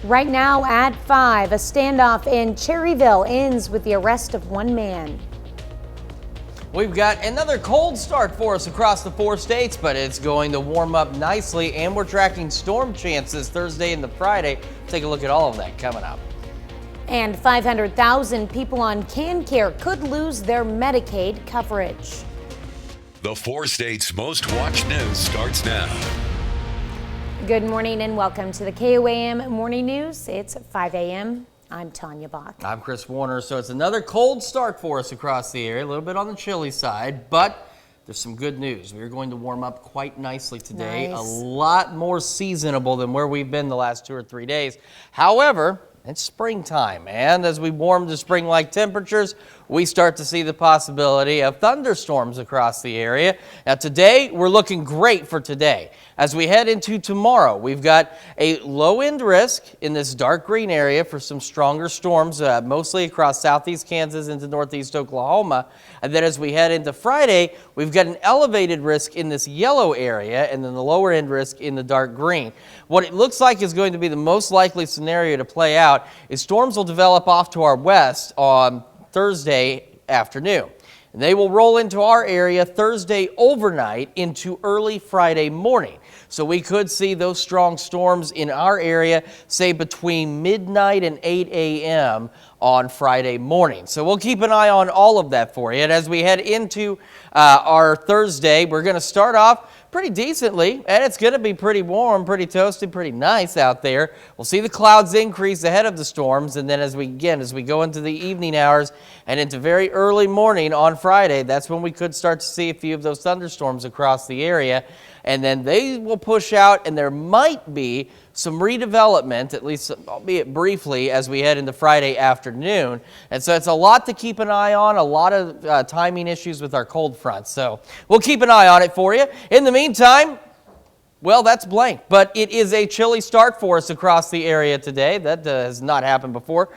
Right now at 5, a standoff in Cherryville ends with the arrest of one man. We've got another cold start for us across the 4 states, but it's going to warm up nicely, and we're tracking storm chances Thursday and the Friday. Take a look at all of that coming up. And 500,000 people on CanCare could lose their Medicaid coverage. The 4 states' most watched news starts now. Good morning and welcome to the KOM Morning News. It's 5 a.m. I'm Tanya Bach. I'm Chris Warner. So it's another cold start for us across the area, a little bit on the chilly side, but there's some good news. We're going to warm up quite nicely today, Nice. A lot more seasonable than where we've been the last 2 or 3 days. However, it's springtime, and as we warm to spring-like temperatures, we start to see the possibility of thunderstorms across the area. Now today, we're looking great for today. As we head into tomorrow, we've got a low-end risk in this dark green area for some stronger storms, mostly across southeast Kansas into northeast Oklahoma. And then as we head into Friday, we've got an elevated risk in this yellow area and then the lower-end risk in the dark green. What it looks like is going to be the most likely scenario to play out is storms will develop off to our west on Thursday afternoon. And they will roll into our area Thursday overnight into early Friday morning. So we could see those strong storms in our area, say between midnight and 8 a.m. on Friday morning. So we'll keep an eye on all of that for you. And as we head into our Thursday, we're going to start off pretty decently, and it's going to be pretty warm, pretty toasty, pretty nice out there. We'll see the clouds increase ahead of the storms, and then as we go into the evening hours and into very early morning on Friday, that's when we could start to see a few of those thunderstorms across the area. And then they will push out, and there might be some redevelopment, at least albeit briefly, as we head into Friday afternoon. And so it's a lot to keep an eye on, a lot of timing issues with our cold front. So we'll keep an eye on it for you. In the meantime, well, that's blank, but it is a chilly start for us across the area today. That has not happened before.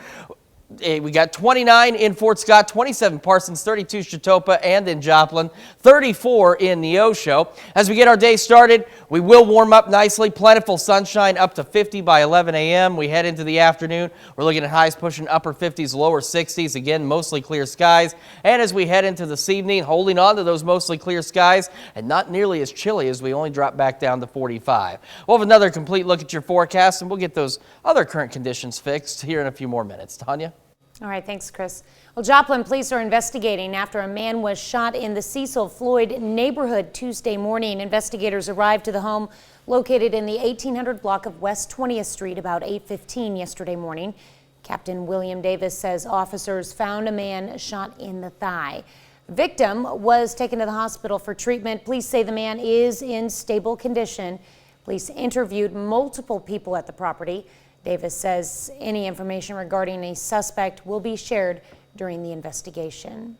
We got 29 in Fort Scott, 27 Parsons, 32 Chautauqua and in Joplin, 34 in Neosho. As we get our day started, we will warm up nicely. Plentiful sunshine up to 50 by 11 a.m. We head into the afternoon. We're looking at highs pushing upper 50s, lower 60s. Again, mostly clear skies. And as we head into this evening, holding on to those mostly clear skies and not nearly as chilly as we only drop back down to 45. We'll have another complete look at your forecast, and we'll get those other current conditions fixed here in a few more minutes. Tanya? All right, thanks, Chris. Well, Joplin police are investigating after a man was shot in the Cecil Floyd neighborhood Tuesday morning. Investigators arrived to the home located in the 1800 block of West 20th Street about 8:15 yesterday morning. Captain William Davis says officers found a man shot in the thigh. The victim was taken to the hospital for treatment. Police say the man is in stable condition. Police interviewed multiple people at the property. Davis says any information regarding a suspect will be shared during the investigation.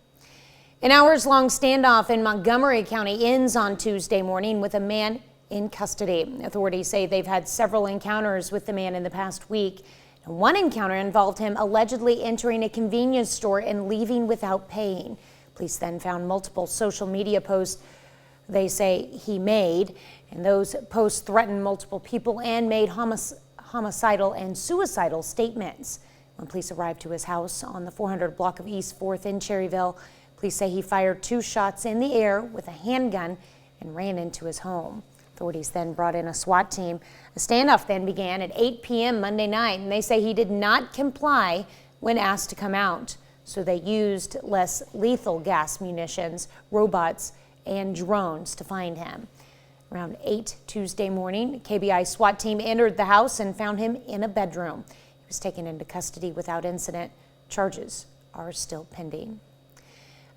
An hours-long standoff in Montgomery County ends on Tuesday morning with a man in custody. Authorities say they've had several encounters with the man in the past week. One encounter involved him allegedly entering a convenience store and leaving without paying. Police then found multiple social media posts they say he made, and those posts threatened multiple people and made homicidal and suicidal statements. When police arrived to his house on the 400 block of East 4th in Cherryville, police say he fired 2 shots in the air with a handgun and ran into his home. Authorities then brought in a SWAT team. A standoff then began at 8 p.m. Monday night, and they say he did not comply when asked to come out. So they used less lethal gas munitions, robots, and drones to find him. Around 8 Tuesday morning, KBI SWAT team entered the house and found him in a bedroom. He was taken into custody without incident. Charges are still pending.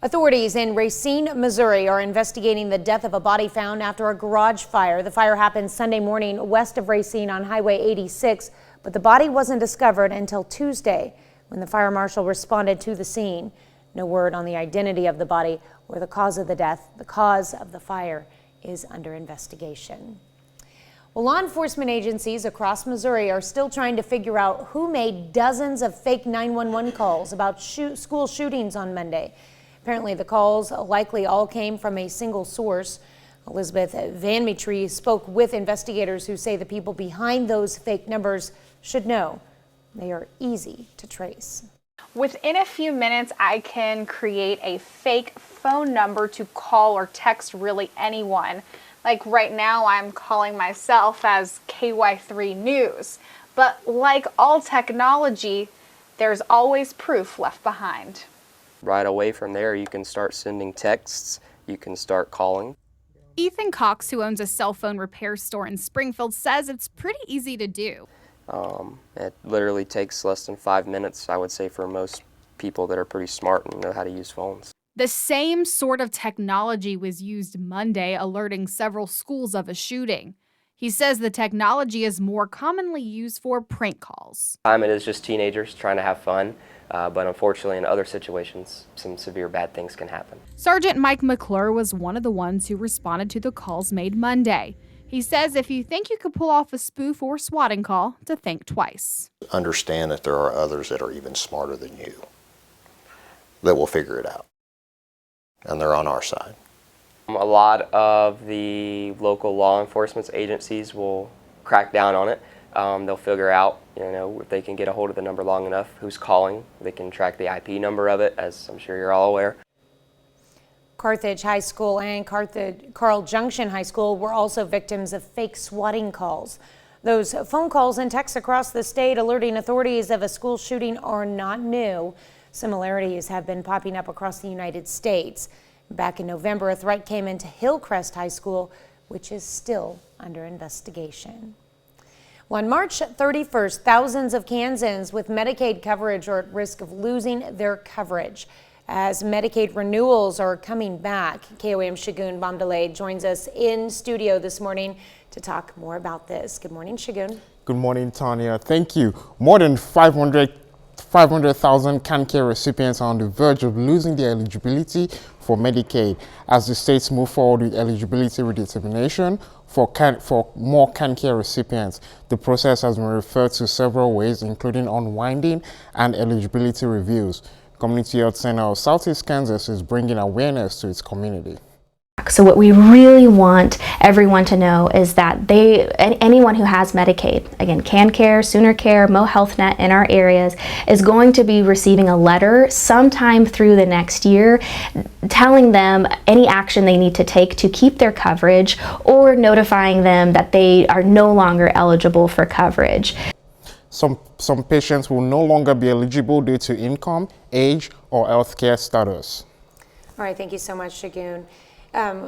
Authorities in Racine, Missouri are investigating the death of a body found after a garage fire. The fire happened Sunday morning west of Racine on Highway 86, but the body wasn't discovered until Tuesday when the fire marshal responded to the scene. No word on the identity of the body or the cause of the death. The cause of the fire is under investigation. Well, law enforcement agencies across Missouri are still trying to figure out who made dozens of fake 911 calls about school shootings on Monday. Apparently, the calls likely all came from a single source. Elizabeth Van Metre spoke with investigators who say the people behind those fake numbers should know they are easy to trace. Within a few minutes, I can create a fake phone number to call or text really anyone. Like right now, I'm calling myself as KY3 News. But like all technology, there's always proof left behind. Right away from there, you can start sending texts, you can start calling. Ethan Cox, who owns a cell phone repair store in Springfield, says it's pretty easy to do. It literally takes less than 5 minutes, I would say, for most people that are pretty smart and know how to use phones. The same sort of technology was used Monday, alerting several schools of a shooting. He says the technology is more commonly used for prank calls. It is just teenagers trying to have fun, but unfortunately in other situations, some severe bad things can happen. Sergeant Mike McClure was one of the ones who responded to the calls made Monday. He says if you think you could pull off a spoof or swatting call, to think twice. Understand that there are others that are even smarter than you that will figure it out, and they're on our side. A lot of the local law enforcement agencies will crack down on it. They'll figure out, if they can get a hold of the number long enough, who's calling. They can track the IP number of it, as I'm sure you're all aware. Carthage High School and Carl Junction High School were also victims of fake swatting calls. Those phone calls and texts across the state alerting authorities of a school shooting are not new. Similarities have been popping up across the United States. Back in November, a threat came into Hillcrest High School, which is still under investigation. On March 31st, thousands of Kansans with Medicaid coverage are at risk of losing their coverage as Medicaid renewals are coming back. KOM Shagun Bamdale joins us in studio this morning to talk more about this. Good morning, Shagun. Good morning, Tanya. Thank you. More than 500,000 CanCare recipients are on the verge of losing their eligibility for Medicaid as the states move forward with eligibility redetermination for more CanCare recipients. The process has been referred to several ways, including unwinding and eligibility reviews. Community Health Center of Southeast Kansas is bringing awareness to its community. So what we really want everyone to know is that anyone who has Medicaid, again, CanCare, Sooner Care, Mo Health Net in our areas, is going to be receiving a letter sometime through the next year telling them any action they need to take to keep their coverage or notifying them that they are no longer eligible for coverage. Some patients will no longer be eligible due to income, age, or healthcare status. All right, thank you so much, Shagun.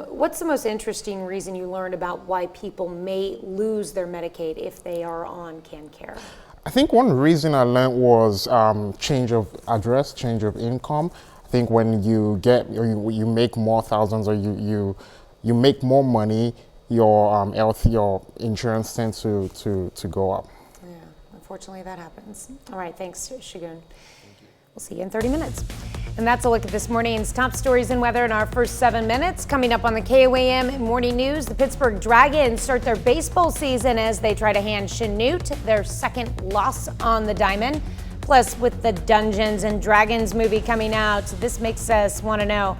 What's the most interesting reason you learned about why people may lose their Medicaid if they are on CanCare? I think one reason I learned was change of address, change of income. I think when you get or you make more thousands or you make more money, your your insurance tends to go up. Yeah, unfortunately that happens. All right, thanks, Shagun. We'll see you in 30 minutes. And that's a look at this morning's top stories and weather in our first 7 minutes. Coming up on the KOM Morning News, the Pittsburgh Dragons start their baseball season as they try to hand Chanute their second loss on the diamond. Plus, with the Dungeons and Dragons movie coming out, this makes us want to know,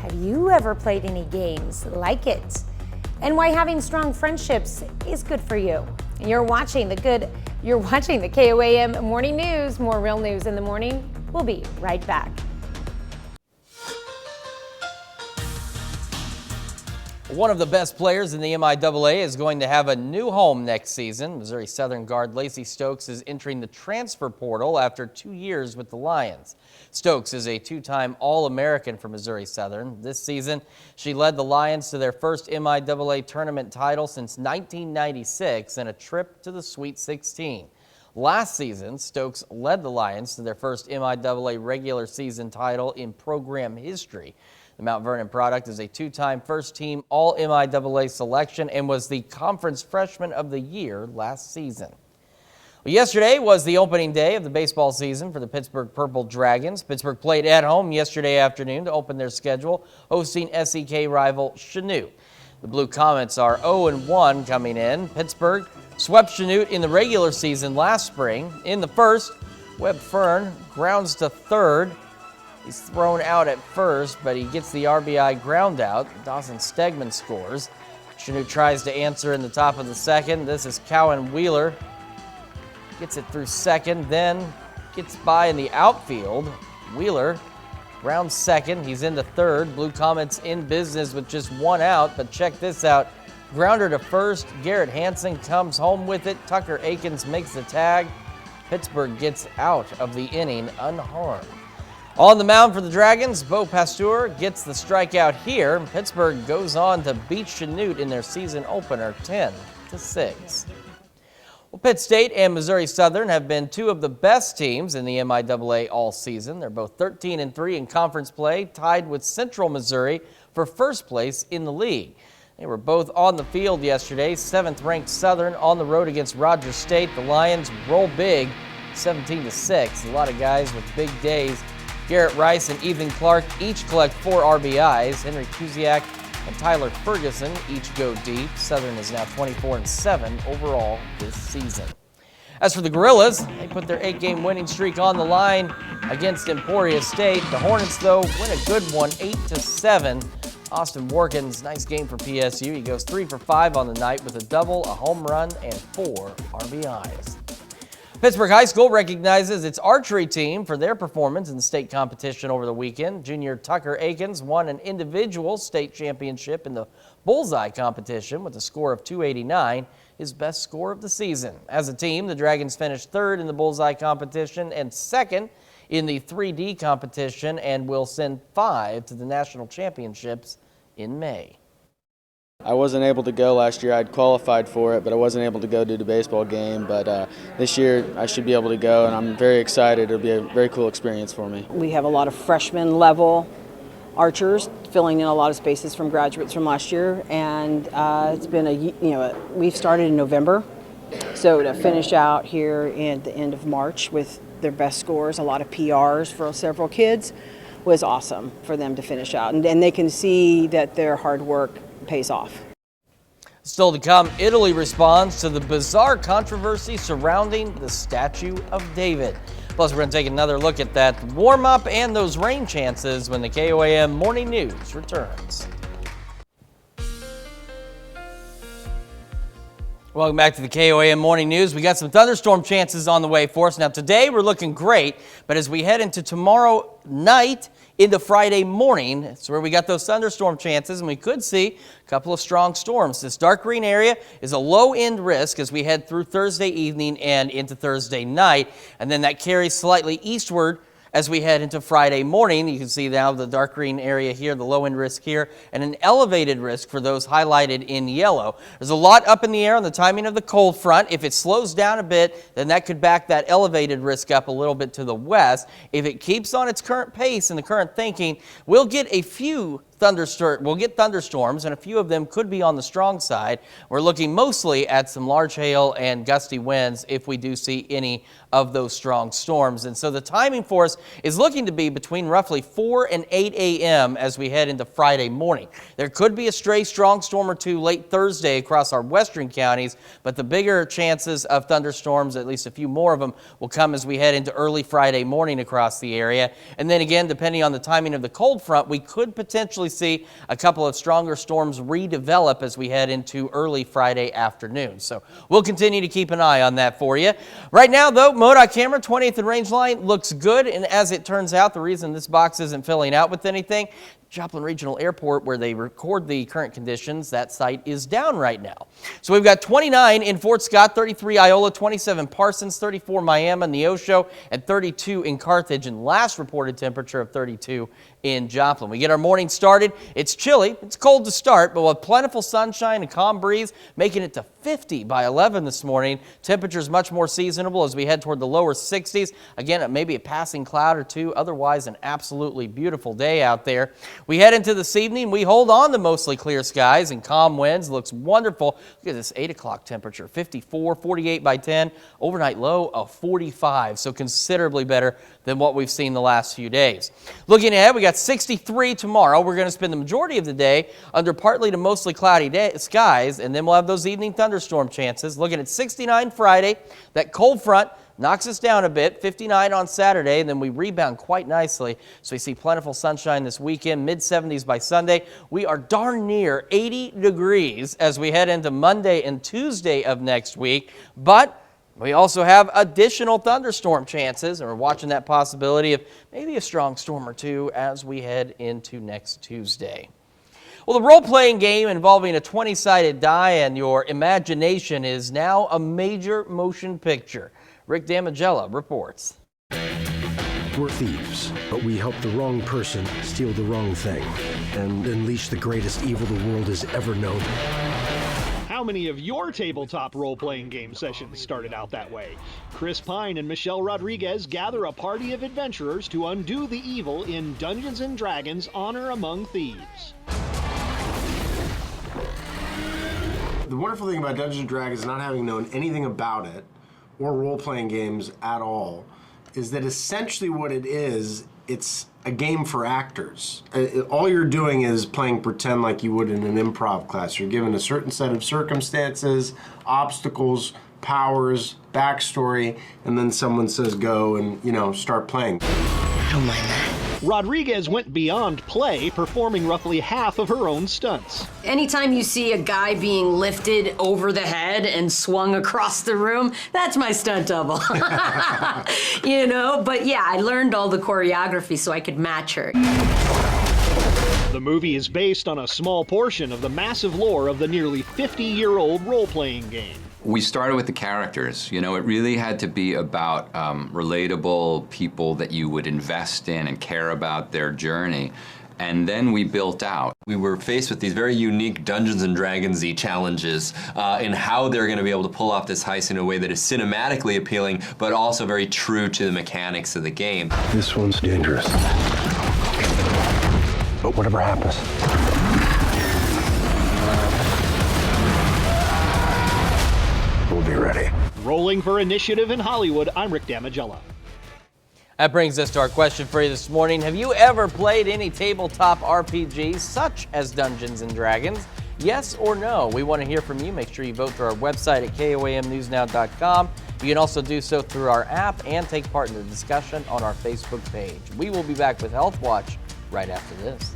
have you ever played any games like it? And why having strong friendships is good for you. And you're watching the KOM Morning News. More real news in the morning. We'll be right back. One of the best players in the MIAA is going to have a new home next season. Missouri Southern guard Lacey Stokes is entering the transfer portal after 2 years with the Lions. Stokes is a two-time All-American for Missouri Southern. This season, she led the Lions to their first MIAA tournament title since 1996 and a trip to the Sweet 16. Last season, Stokes led the Lions to their first MIAA regular season title in program history. The Mount Vernon product is a two-time first-team All-MIAA selection and was the Conference Freshman of the Year last season. Well, yesterday was the opening day of the baseball season for the Pittsburgh Purple Dragons. Pittsburgh played at home yesterday afternoon to open their schedule, hosting SEK rival Chanute. The Blue Comets are 0-1 coming in. Pittsburgh swept Chanute in the regular season last spring. In the first, Webb Fern grounds to third. He's thrown out at first, but he gets the RBI ground out. Dawson Stegman scores. Chanute tries to answer in the top of the second. This is Cowan Wheeler. Gets it through second, then gets by in the outfield. Wheeler rounds second. He's into third. Blue Comets in business with just one out, but check this out. Grounder to first. Garrett Hansen comes home with it. Tucker Akins makes the tag. Pittsburgh gets out of the inning unharmed. On the mound for the Dragons, Bo Pasteur gets the strikeout here. Pittsburgh goes on to beat Chanute in their season opener 10-6. Well, Pitt State and Missouri Southern have been two of the best teams in the MIAA all season. They're both 13-3 in conference play, tied with Central Missouri for first place in the league. They were both on the field yesterday. 7th-ranked Southern on the road against Rogers State. The Lions roll big, 17-6. A lot of guys with big days. Garrett Rice and Ethan Clark each collect 4 RBIs. Henry Kuziak and Tyler Ferguson each go deep. Southern is now 24-7 overall this season. As for the Gorillas, they put their 8-game winning streak on the line against Emporia State. The Hornets, though, win a good one, 8-7. Austin Warkins, nice game for PSU. He goes 3 for 5 on the night with a double, a home run, and 4 RBIs. Pittsburgh High School recognizes its archery team for their performance in the state competition over the weekend. Junior Tucker Akins won an individual state championship in the bullseye competition with a score of 289, his best score of the season. As a team, the Dragons finished 3rd in the bullseye competition and 2nd in the 3D competition and will send 5 to the national championships in May. I wasn't able to go last year. I'd qualified for it, but I wasn't able to go due to baseball game. But this year I should be able to go, and I'm very excited. It'll be a very cool experience for me. We have a lot of freshman level archers filling in a lot of spaces from graduates from last year, and it's been we've started in November, so to finish out here at the end of March with their best scores, a lot of PRs for several kids, was awesome for them to finish out, and they can see that their hard work pays off. Still to come, Italy responds to the bizarre controversy surrounding the Statue of David. Plus, we're going to take another look at that warm-up and those rain chances when the KOM Morning News returns. Welcome back to the KOM Morning News. We got some thunderstorm chances on the way for us. Now, today we're looking great, but as we head into tomorrow night into Friday morning, that's where we got those thunderstorm chances, and we could see a couple of strong storms. This dark green area is a low-end risk as we head through Thursday evening and into Thursday night, and then that carries slightly eastward as we head into Friday morning. You can see now the dark green area here, the low-end risk here, and an elevated risk for those highlighted in yellow. There's a lot up in the air on the timing of the cold front. If it slows down a bit, then that could back that elevated risk up a little bit to the west. If it keeps on its current pace and the current thinking, we'll get a few thunderstorms, and a few of them could be on the strong side. We're looking mostly at some large hail and gusty winds if we do see any of those strong storms. And so the timing for us is looking to be between roughly 4 and 8 a.m. as we head into Friday morning. There could be a stray strong storm or two late Thursday across our western counties, but the bigger chances of thunderstorms, at least a few more of them, will come as we head into early Friday morning across the area. And then again, depending on the timing of the cold front, we could potentially see a couple of stronger storms redevelop as we head into early Friday afternoon. So we'll continue to keep an eye on that for you. Right now, though, MoDOT camera 20th and range line looks good, and as it turns out, the reason this box isn't filling out with anything, Joplin Regional Airport, where they record the current conditions, that site is down right now. So we've got 29 in Fort Scott, 33 Iola, 27 Parsons, 34 Miami, Neosho, and 32 in Carthage, and last reported temperature of 32 in Joplin. We get our morning started. It's chilly. It's cold to start, but with plentiful sunshine and calm breeze, making it to 50 by 11 this morning. Temperatures much more seasonable as we head toward the lower 60s. Again, maybe a passing cloud or two. Otherwise, an absolutely beautiful day out there. We head into this evening. We hold on to mostly clear skies and calm winds. Looks wonderful. Look at this 8 o'clock temperature, 54, 48 by 10. Overnight low of 45, so considerably better than what we've seen the last few days. Looking ahead, we got 63 tomorrow. We're going to spend the majority of the day under partly to mostly cloudy skies, and then we'll have those evening thunderstorm chances. Looking at 69 Friday, that cold front knocks us down a bit, 59 on Saturday, and then we rebound quite nicely. So we see plentiful sunshine this weekend, mid-70s by Sunday. We are darn near 80 degrees as we head into Monday and Tuesday of next week, but we also have additional thunderstorm chances, and we're watching that possibility of maybe a strong storm or two as we head into next Tuesday. Well, the role-playing game involving a 20-sided die and your imagination is now a major motion picture. Rick Damigella reports. We're thieves, but we help the wrong person steal the wrong thing and unleash the greatest evil the world has ever known. How many of your tabletop role-playing game sessions started out that way? Chris Pine and Michelle Rodriguez gather a party of adventurers to undo the evil in Dungeons & Dragons: Honor Among Thieves. The wonderful thing about Dungeons & Dragons, not having known anything about it, or role-playing games at all, is that essentially what it is, it's a game for actors. All you're doing is playing pretend like you would in an improv class. You're given a certain set of circumstances, obstacles, powers, backstory, and then someone says go and, start playing. I don't mind that. Rodriguez went beyond play, performing roughly half of her own stunts. Anytime you see a guy being lifted over the head and swung across the room, that's my stunt double. But yeah, I learned all the choreography so I could match her. The movie is based on a small portion of the massive lore of the nearly 50-year-old role-playing game. We started with the characters. It really had to be about relatable people that you would invest in and care about their journey. And then we built out. We were faced with these very unique Dungeons & Dragons-y challenges in how they're going to be able to pull off this heist in a way that is cinematically appealing, but also very true to the mechanics of the game. This one's dangerous. But whatever happens, we'll be ready. Rolling for initiative in Hollywood, I'm Rick Damigella. That brings us to our question for you this morning. Have you ever played any tabletop RPGs such as Dungeons & Dragons? Yes or no? We want to hear from you. Make sure you vote through our website at KOAMNewsNow.com. You can also do so through our app and take part in the discussion on our Facebook page. We will be back with Health Watch right after this.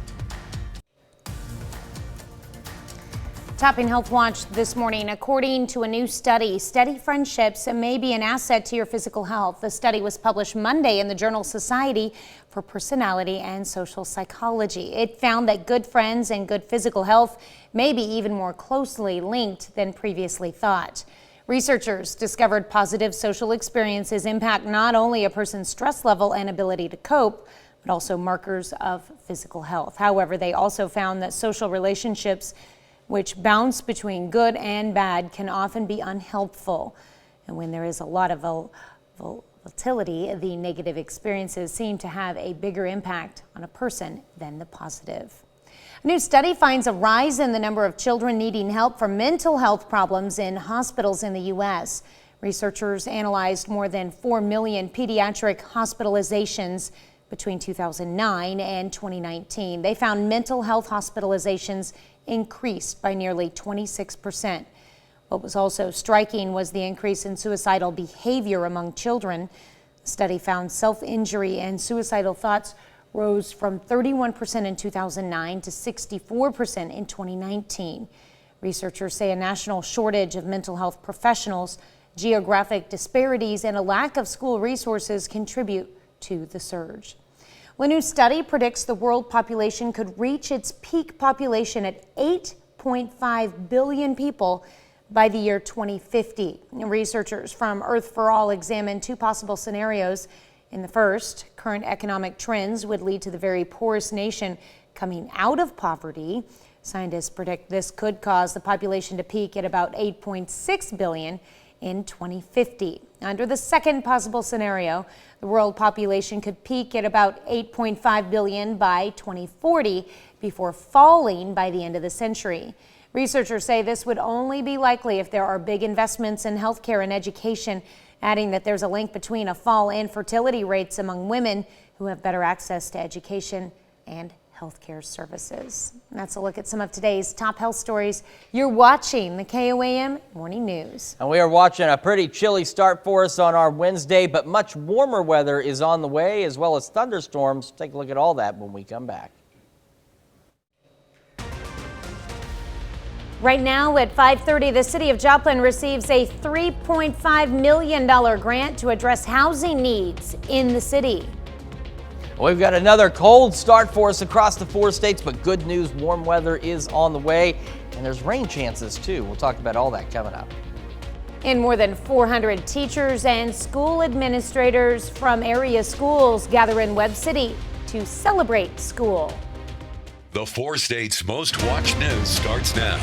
Topping Health Watch this morning, according to a new study, steady friendships may be an asset to your physical health. The study was published Monday in the journal Society for Personality and Social Psychology. It found that good friends and good physical health may be even more closely linked than previously thought. Researchers discovered positive social experiences impact not only a person's stress level and ability to cope, but also markers of physical health. However, they also found that social relationships which bounce between good and bad can often be unhelpful. And when there is a lot of volatility, the negative experiences seem to have a bigger impact on a person than the positive. A new study finds a rise in the number of children needing help for mental health problems in hospitals in the U.S. Researchers analyzed more than 4 million pediatric hospitalizations between 2009 and 2019. They found mental health hospitalizations increased by nearly 26%. What was also striking was the increase in suicidal behavior among children. The study found self-injury and suicidal thoughts rose from 31% in 2009 to 64% in 2019. Researchers say a national shortage of mental health professionals, geographic disparities, and a lack of school resources contribute to the surge. Well, a new study predicts the world population could reach its peak population at 8.5 billion people by the year 2050. Researchers from Earth for All examined two possible scenarios. In the first, current economic trends would lead to the very poorest nation coming out of poverty. Scientists predict this could cause the population to peak at about 8.6 billion in 2050. Under the second possible scenario, the world population could peak at about 8.5 billion by 2040 before falling by the end of the century. Researchers say this would only be likely if there are big investments in healthcare and education, adding that there's a link between a fall in fertility rates among women who have better access to education and healthcare services. And that's a look at some of today's top health stories. You're watching the KOM Morning News. And we are watching a pretty chilly start for us on our Wednesday, but much warmer weather is on the way, as well as thunderstorms. Take a look at all that when we come back. Right now at 5:30, the city of Joplin receives a $3.5 million grant to address housing needs in the city. We've got another cold start for us across the 4 states, but good news, warm weather is on the way, and there's rain chances too. We'll talk about all that coming up. And more than 400 teachers and school administrators from area schools gather in Webb City to celebrate school. The 4 states' most watched news starts now.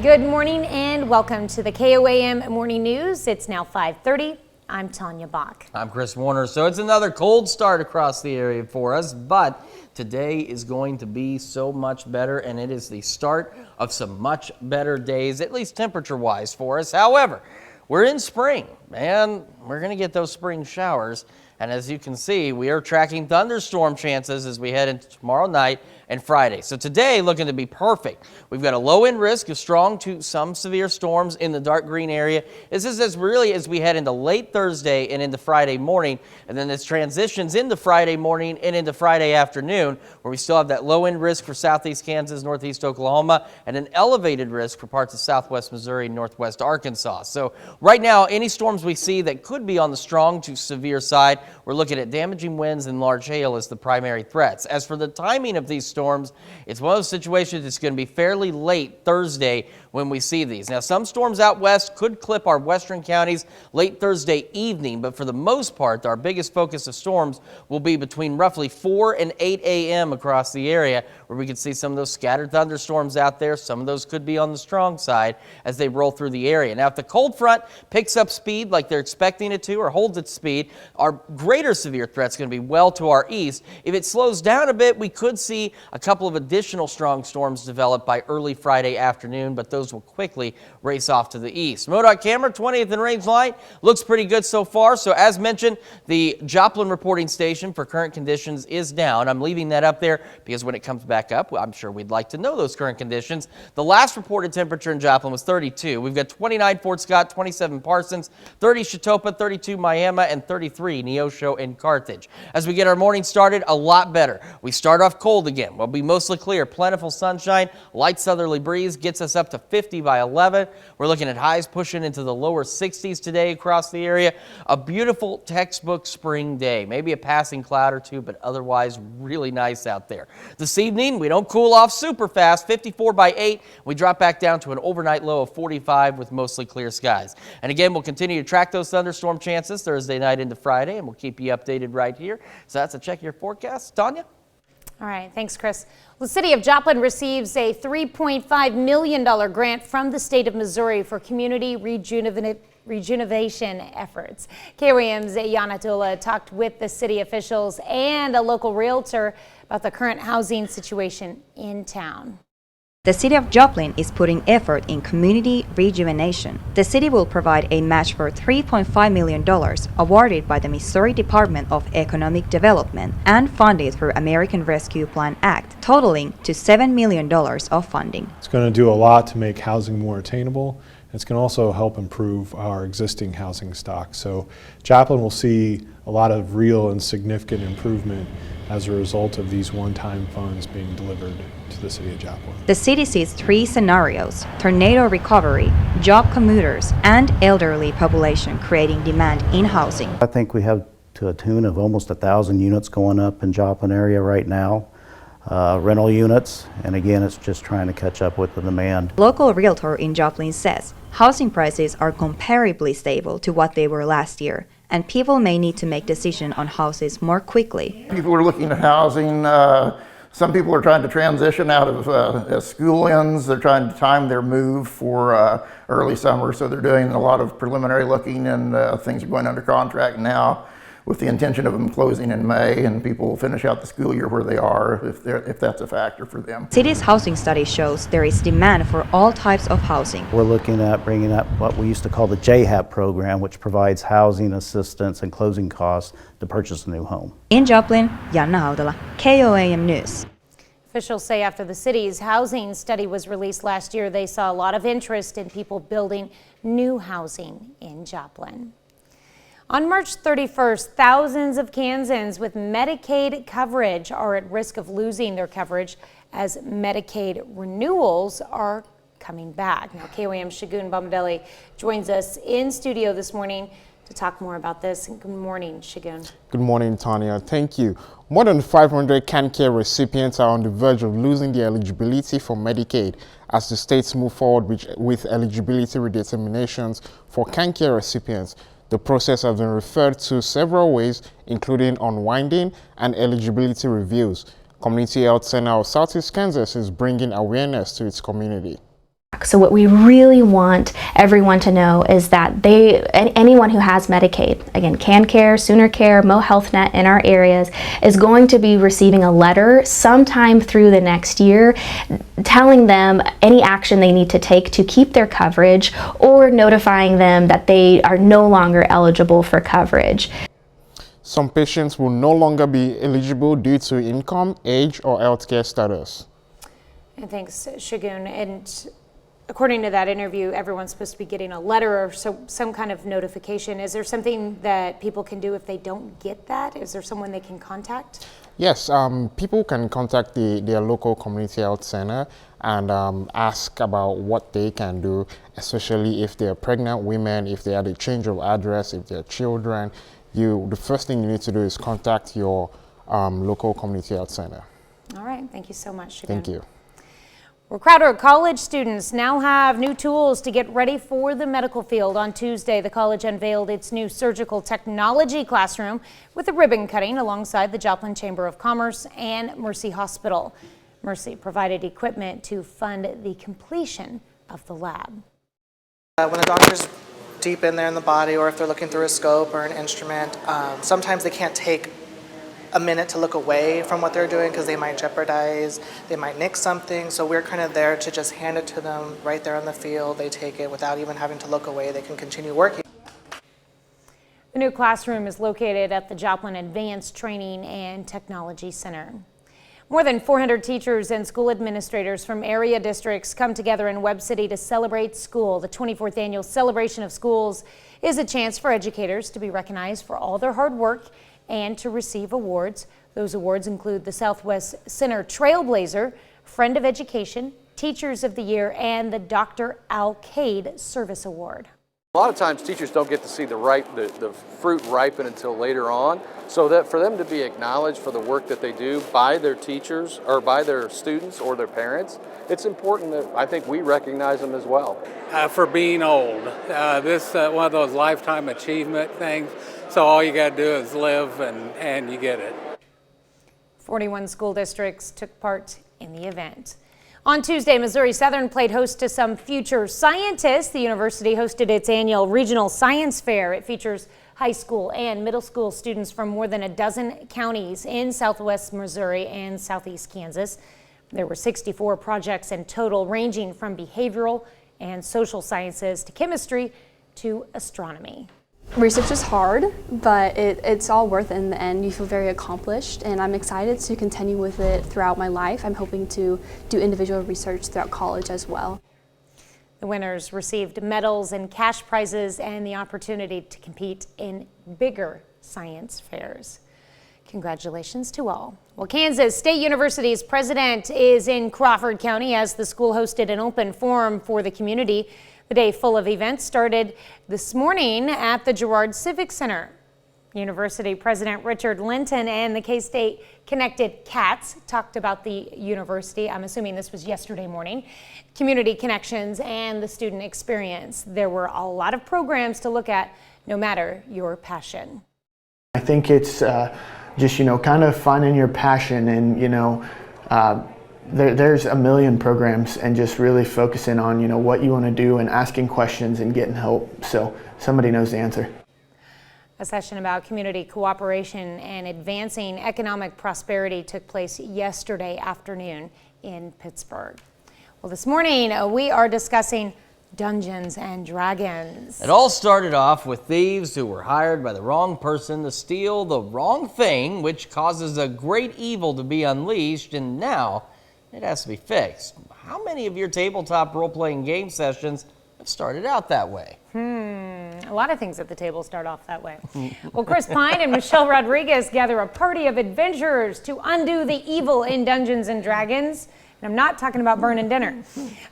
Good morning and welcome to the KOM Morning News. It's now 5:30. I'm Tanya Bach. I'm Chris Warner. So it's another cold start across the area for us, but today is going to be so much better, and it is the start of some much better days, at least temperature-wise for us. However, we're in spring, and we're going to get those spring showers. And as you can see, we are tracking thunderstorm chances as we head into tomorrow night and Friday. So today, looking to be perfect. We've got a low-end risk of strong to some severe storms in the dark green area. This is as really as we head into late Thursday and into Friday morning. And then this transitions into Friday morning and into Friday afternoon, where we still have that low-end risk for southeast Kansas, northeast Oklahoma, and an elevated risk for parts of southwest Missouri and northwest Arkansas. So right now, any storms we see that could be on the strong to severe side, we're looking at damaging winds and large hail as the primary threats. As for the timing of these storms, it's one of those situations that's going to be fairly late Thursday when we see these. Now, some storms out west could clip our western counties late Thursday evening, but for the most part, our biggest focus of storms will be between roughly 4 and 8 a.m. across the area, where we could see some of those scattered thunderstorms out there. Some of those could be on the strong side as they roll through the area. Now, if the cold front picks up speed like they're expecting it to, or holds its speed, our greater severe threat's going to be well to our east. If it slows down a bit, we could see a couple of additional strong storms develop by early Friday afternoon, but those will quickly race off to the east. MoDOT camera, 20th and range light, looks pretty good so far. So as mentioned, the Joplin reporting station for current conditions is down. I'm leaving that up there because when it comes back up, I'm sure we'd like to know those current conditions. The last reported temperature in Joplin was 32. We've got 29 Fort Scott, 27 Parsons, 30 Chetopa, 32 Miami, and 33 Neosho and Carthage. As we get our morning started, a lot better. We start off cold again. We'll be mostly clear, plentiful sunshine, light southerly breeze gets us up to 50 by 11. We're looking at highs pushing into the lower 60s today across the area. A beautiful textbook spring day. Maybe a passing cloud or two, but otherwise really nice out there. This evening, we don't cool off super fast. 54 by 8. We drop back down to an overnight low of 45 with mostly clear skies. And again, we'll continue to track those thunderstorm chances Thursday night into Friday, and we'll keep you updated right here. So that's a check your forecast. Tanya? All right, thanks, Chris. The city of Joplin receives a $3.5 million grant from the state of Missouri for community rejuvenation efforts. KOM's Yana Tola talked with the city officials and a local realtor about the current housing situation in town. The City of Joplin is putting effort in community rejuvenation. The city will provide a match for $3.5 million awarded by the Missouri Department of Economic Development and funded through American Rescue Plan Act, totaling to $7 million of funding. It's going to do a lot to make housing more attainable. It's going to also help improve our existing housing stock. So Joplin will see a lot of real and significant improvement as a result of these one-time funds being delivered to the city of Joplin. The city sees 3 scenarios: tornado recovery, job commuters, and elderly population creating demand in housing. I think we have to a tune of almost 1,000 units going up in Joplin area right now. Rental units, and again, it's just trying to catch up with the demand. Local realtor in Joplin says housing prices are comparably stable to what they were last year, and people may need to make decisions on houses more quickly. People are looking at housing. Some people are trying to transition out of as school ends. They're trying to time their move for early summer, so they're doing a lot of preliminary looking, and things are going under contract now. with the intention of them closing in May, and people will finish out the school year where they are if that's a factor for them. City's housing study shows there is demand for all types of housing. We're looking at bringing up what we used to call the JHAP program, which provides housing assistance and closing costs to purchase a new home. In Joplin, Janna Haudala, KOM News. Officials say after the city's housing study was released last year, they saw a lot of interest in people building new housing in Joplin. On March 31st, thousands of Kansans with Medicaid coverage are at risk of losing their coverage as Medicaid renewals are coming back. Now, KOM's Shagun Bomadelli joins us in studio this morning to talk more about this. Good morning, Shagun. Good morning, Tanya. Thank you. More than 500 CanCare recipients are on the verge of losing their eligibility for Medicaid as the states move forward with eligibility redeterminations for CanCare recipients. The process has been referred to several ways, including unwinding and eligibility reviews. Community Health Center of Southeast Kansas is bringing awareness to its community. So what we really want everyone to know is that anyone who has Medicaid, again, KanCare, SoonerCare, MoHealthNet in our areas, is going to be receiving a letter sometime through the next year telling them any action they need to take to keep their coverage or notifying them that they are no longer eligible for coverage. Some patients will no longer be eligible due to income, age, or healthcare status. And thanks, Shagun. And according to that interview, everyone's supposed to be getting a letter or some kind of notification. Is there something that people can do if they don't get that? Is there someone they can contact? Yes, people can contact their local community health center and ask about what they can do, especially if they're pregnant women, if they had a change of address, if they're children. The first thing you need to do is contact your local community health center. All right, thank you so much, Shagun. Thank you. Well, Crowder college students now have new tools to get ready for the medical field. On Tuesday, the college unveiled its new surgical technology classroom with a ribbon cutting alongside the Joplin Chamber of Commerce and Mercy Hospital. Mercy provided equipment to fund the completion of the lab. When the doctor's deep in there in the body, or if they're looking through a scope or an instrument, sometimes they can't take a minute to look away from what they're doing because they might jeopardize, they might nick something. So we're kind of there to just hand it to them right there on the field. They take it without even having to look away. They can continue working. The new classroom is located at the Joplin Advanced Training and Technology Center. More than 400 teachers and school administrators from area districts come together in Webb City to celebrate school. The 24th annual Celebration of Schools is a chance for educators to be recognized for all their hard work and to receive awards. Those awards include the Southwest Center Trailblazer, Friend of Education, Teachers of the Year, and the Dr. Al Cade Service Award. A lot of times teachers don't get to see the fruit ripen until later on, so that for them to be acknowledged for the work that they do by their teachers or by their students or their parents, it's important that I think we recognize them as well. For being old, this one of those lifetime achievement things, so all you got to do is live and you get it. 41 school districts took part in the event. On Tuesday, Missouri Southern played host to some future scientists. The university hosted its annual regional science fair. It features high school and middle school students from more than a dozen counties in southwest Missouri and southeast Kansas. There were 64 projects in total, ranging from behavioral and social sciences to chemistry to astronomy. Research is hard, but it's all worth it in the end. You feel very accomplished, and I'm excited to continue with it throughout my life. I'm hoping to do individual research throughout college as well. The winners received medals and cash prizes and the opportunity to compete in bigger science fairs. Congratulations to all. Well, Kansas State University's president is in Crawford County as the school hosted an open forum for the community. The day full of events started this morning at the Girard Civic Center. University President Richard Linton and the K-State Connected Cats talked about the university. I'm assuming this was yesterday morning. Community connections and the student experience. There were a lot of programs to look at, no matter your passion. I think it's just, kind of finding your passion and, there's a million programs and just really focusing on, what you want to do and asking questions and getting help so somebody knows the answer. A session about community cooperation and advancing economic prosperity took place yesterday afternoon in Pittsburgh. Well, this morning we are discussing Dungeons and Dragons. It all started off with thieves who were hired by the wrong person to steal the wrong thing, which causes a great evil to be unleashed, and now it has to be fixed. How many of your tabletop role-playing game sessions have started out that way? A lot of things at the table start off that way. Well, Chris Pine and Michelle Rodriguez gather a party of adventurers to undo the evil in Dungeons and Dragons. And I'm not talking about burning dinner.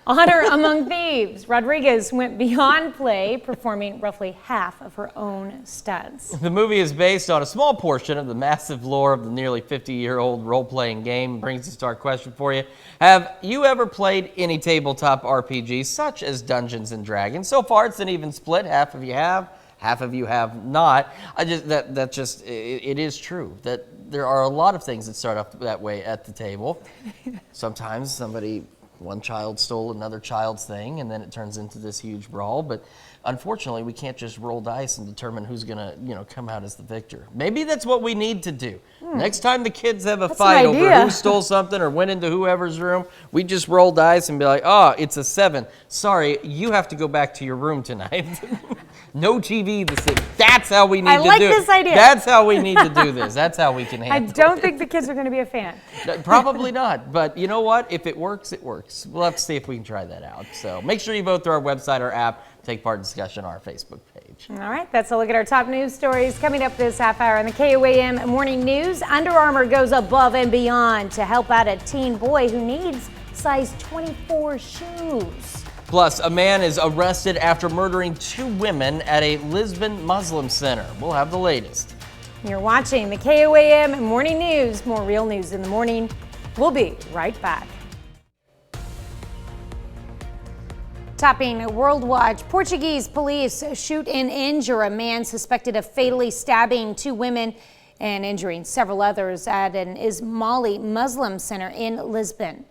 Honor among thieves. Rodriguez went beyond play, performing roughly half of her own stunts. The movie is based on a small portion of the massive lore of the nearly 50-year-old role-playing game. Brings us to our question for you. Have you ever played any tabletop RPG such as Dungeons and Dragons? So far, it's an even split. Half of you have, half of you have not. It is true that there are a lot of things that start off that way at the table. Sometimes one child stole another child's thing, and then it turns into this huge brawl. But unfortunately, we can't just roll dice and determine who's gonna, come out as the victor. Maybe that's what we need to do. Next time the kids have a fight over who stole something or went into whoever's room, we just roll dice and be like, oh, it's a 7. Sorry, you have to go back to your room tonight. No TV this evening. That's how we need to do it. I like this idea. That's how we need to do this. That's how we can handle it. I don't think the kids are going to be a fan. Probably not. But you know what? If it works, it works. We'll have to see if we can try that out. So make sure you vote through our website or app. Take part in discussion on our Facebook page. All right, that's a look at our top news stories coming up this half hour on the KOM Morning News. Under Armour goes above and beyond to help out a teen boy who needs size 24 shoes. Plus, a man is arrested after murdering 2 women at a Lisbon Muslim center. We'll have the latest. You're watching the KOM Morning News. More real news in the morning. We'll be right back. Topping World Watch, Portuguese police shoot and injure a man suspected of fatally stabbing 2 women and injuring several others at an Ismaili Muslim center in Lisbon.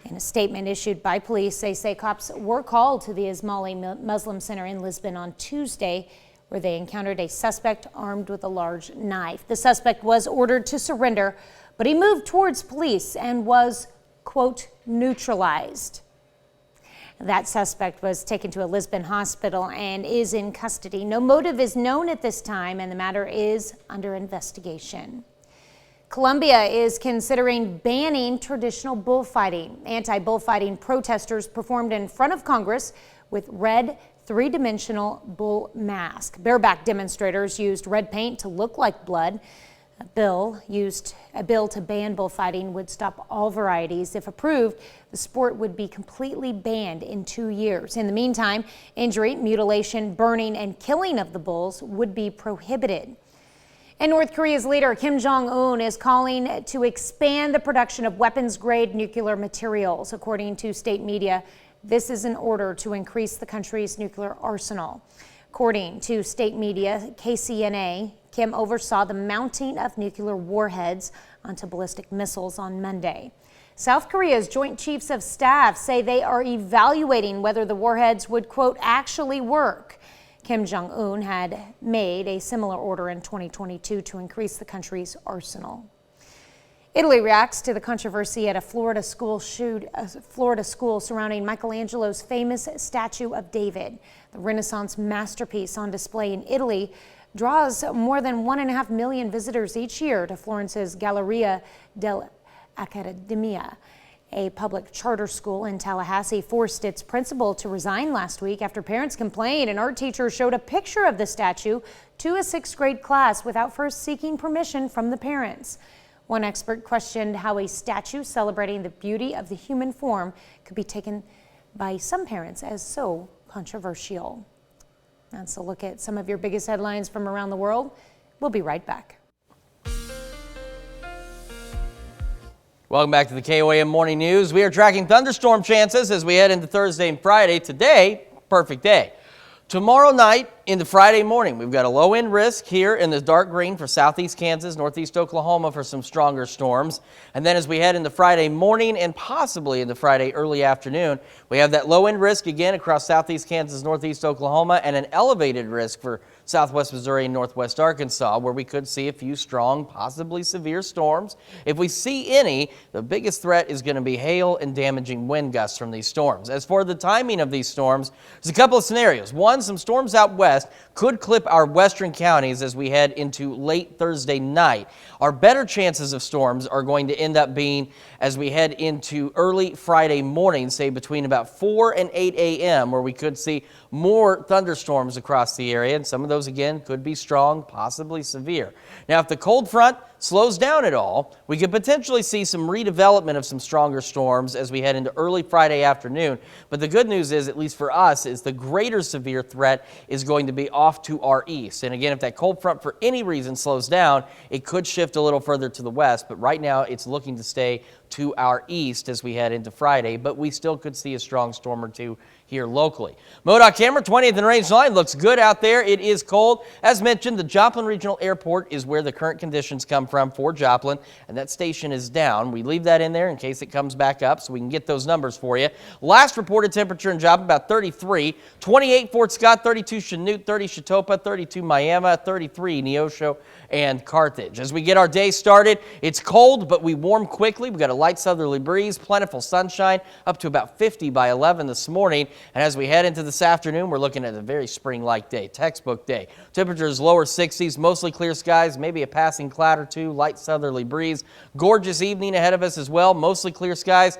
In a statement issued by police, they say cops were called to the Ismaili Muslim center in Lisbon on Tuesday, where they encountered a suspect armed with a large knife. The suspect was ordered to surrender, but he moved towards police and was, quote, neutralized. That suspect was taken to a Lisbon hospital and is in custody. No motive is known at this time, and the matter is under investigation. Colombia is considering banning traditional bullfighting. Anti-bullfighting protesters performed in front of Congress with red, 3-dimensional bull mask. Bareback demonstrators used red paint to look like blood. A bill to ban bullfighting would stop all varieties. If approved, the sport would be completely banned in 2 years. In the meantime, injury, mutilation, burning, and killing of the bulls would be prohibited. And North Korea's leader Kim Jong-un is calling to expand the production of weapons-grade nuclear materials. According to state media, this is in order to increase the country's nuclear arsenal. According to state media KCNA, Kim oversaw the mounting of nuclear warheads onto ballistic missiles on Monday. South Korea's Joint Chiefs of Staff say they are evaluating whether the warheads would, quote, actually work. Kim Jong-un had made a similar order in 2022 to increase the country's arsenal. Italy reacts to the controversy at a Florida school surrounding Michelangelo's famous statue of David. The Renaissance masterpiece on display in Italy draws more than 1.5 million visitors each year to Florence's Galleria dell'Accademia. A public charter school in Tallahassee forced its principal to resign last week after parents complained an art teacher showed a picture of the statue to a 6th grade class without first seeking permission from the parents. One expert questioned how a statue celebrating the beauty of the human form could be taken by some parents as so controversial. That's a look at some of your biggest headlines from around the world. We'll be right back. Welcome back to the KOM Morning News. We are tracking thunderstorm chances as we head into Thursday and Friday. Today, perfect day. Tomorrow night into Friday morning, we've got a low end risk here in the dark green for southeast Kansas, northeast Oklahoma for some stronger storms. And then as we head into Friday morning and possibly into Friday early afternoon, we have that low end risk again across southeast Kansas, northeast Oklahoma, and an elevated risk for southwest Missouri and northwest Arkansas, where we could see a few strong, possibly severe storms. If we see any, the biggest threat is going to be hail and damaging wind gusts from these storms. As for the timing of these storms, there's a couple of scenarios. One, some storms out west could clip our western counties as we head into late Thursday night. Our better chances of storms are going to end up being as we head into early Friday morning, say between about 4 and 8 a.m., where we could see more thunderstorms across the area, and some of those again could be strong, possibly severe. Now, if the cold front slows down at all, we could potentially see some redevelopment of some stronger storms as we head into early Friday afternoon. But the good news is, at least for us, is the greater severe threat is going to be off to our east. And again, if that cold front for any reason slows down, it could shift a little further to the west. But right now, it's looking to stay to our east as we head into Friday. But we still could see a strong storm or two here locally. MoDOT camera, 20th and range line, looks good out there. It is cold. As mentioned, the Joplin Regional Airport is where the current conditions come from for Joplin, and that station is down. We leave that in there in case it comes back up so we can get those numbers for you. Last reported temperature in Joplin, about 33. 28 Fort Scott, 32 Chanute, 30 Chitopa, 32 Miami, 33 Neosho and Carthage. As we get our day started, it's cold, but we warm quickly. We've got a light southerly breeze, plentiful sunshine, up to about 50 by 11 this morning. And as we head into this afternoon, we're looking at a very spring-like day, textbook day. Temperatures lower 60s, mostly clear skies, maybe a passing cloud or two, light southerly breeze. Gorgeous evening ahead of us as well, mostly clear skies.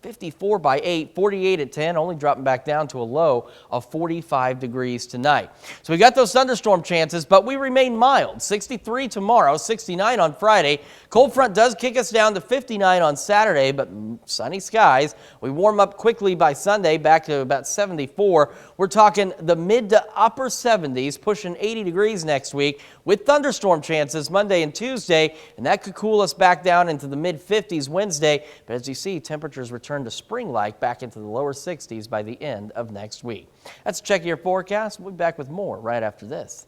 54 by 8, 48 at 10, only dropping back down to a low of 45 degrees tonight. So we got those thunderstorm chances, but we remain mild. 63 tomorrow, 69 on Friday. Cold front does kick us down to 59 on Saturday, but sunny skies. We warm up quickly by Sunday, back to about 74. We're talking the mid to upper 70s, pushing 80 degrees next week with thunderstorm chances Monday and Tuesday, and that could cool us back down into the mid 50s Wednesday. But as you see, temperatures return to spring-like back into the lower 60s by the end of next week. That's a check of your forecast. We'll be back with more right after this.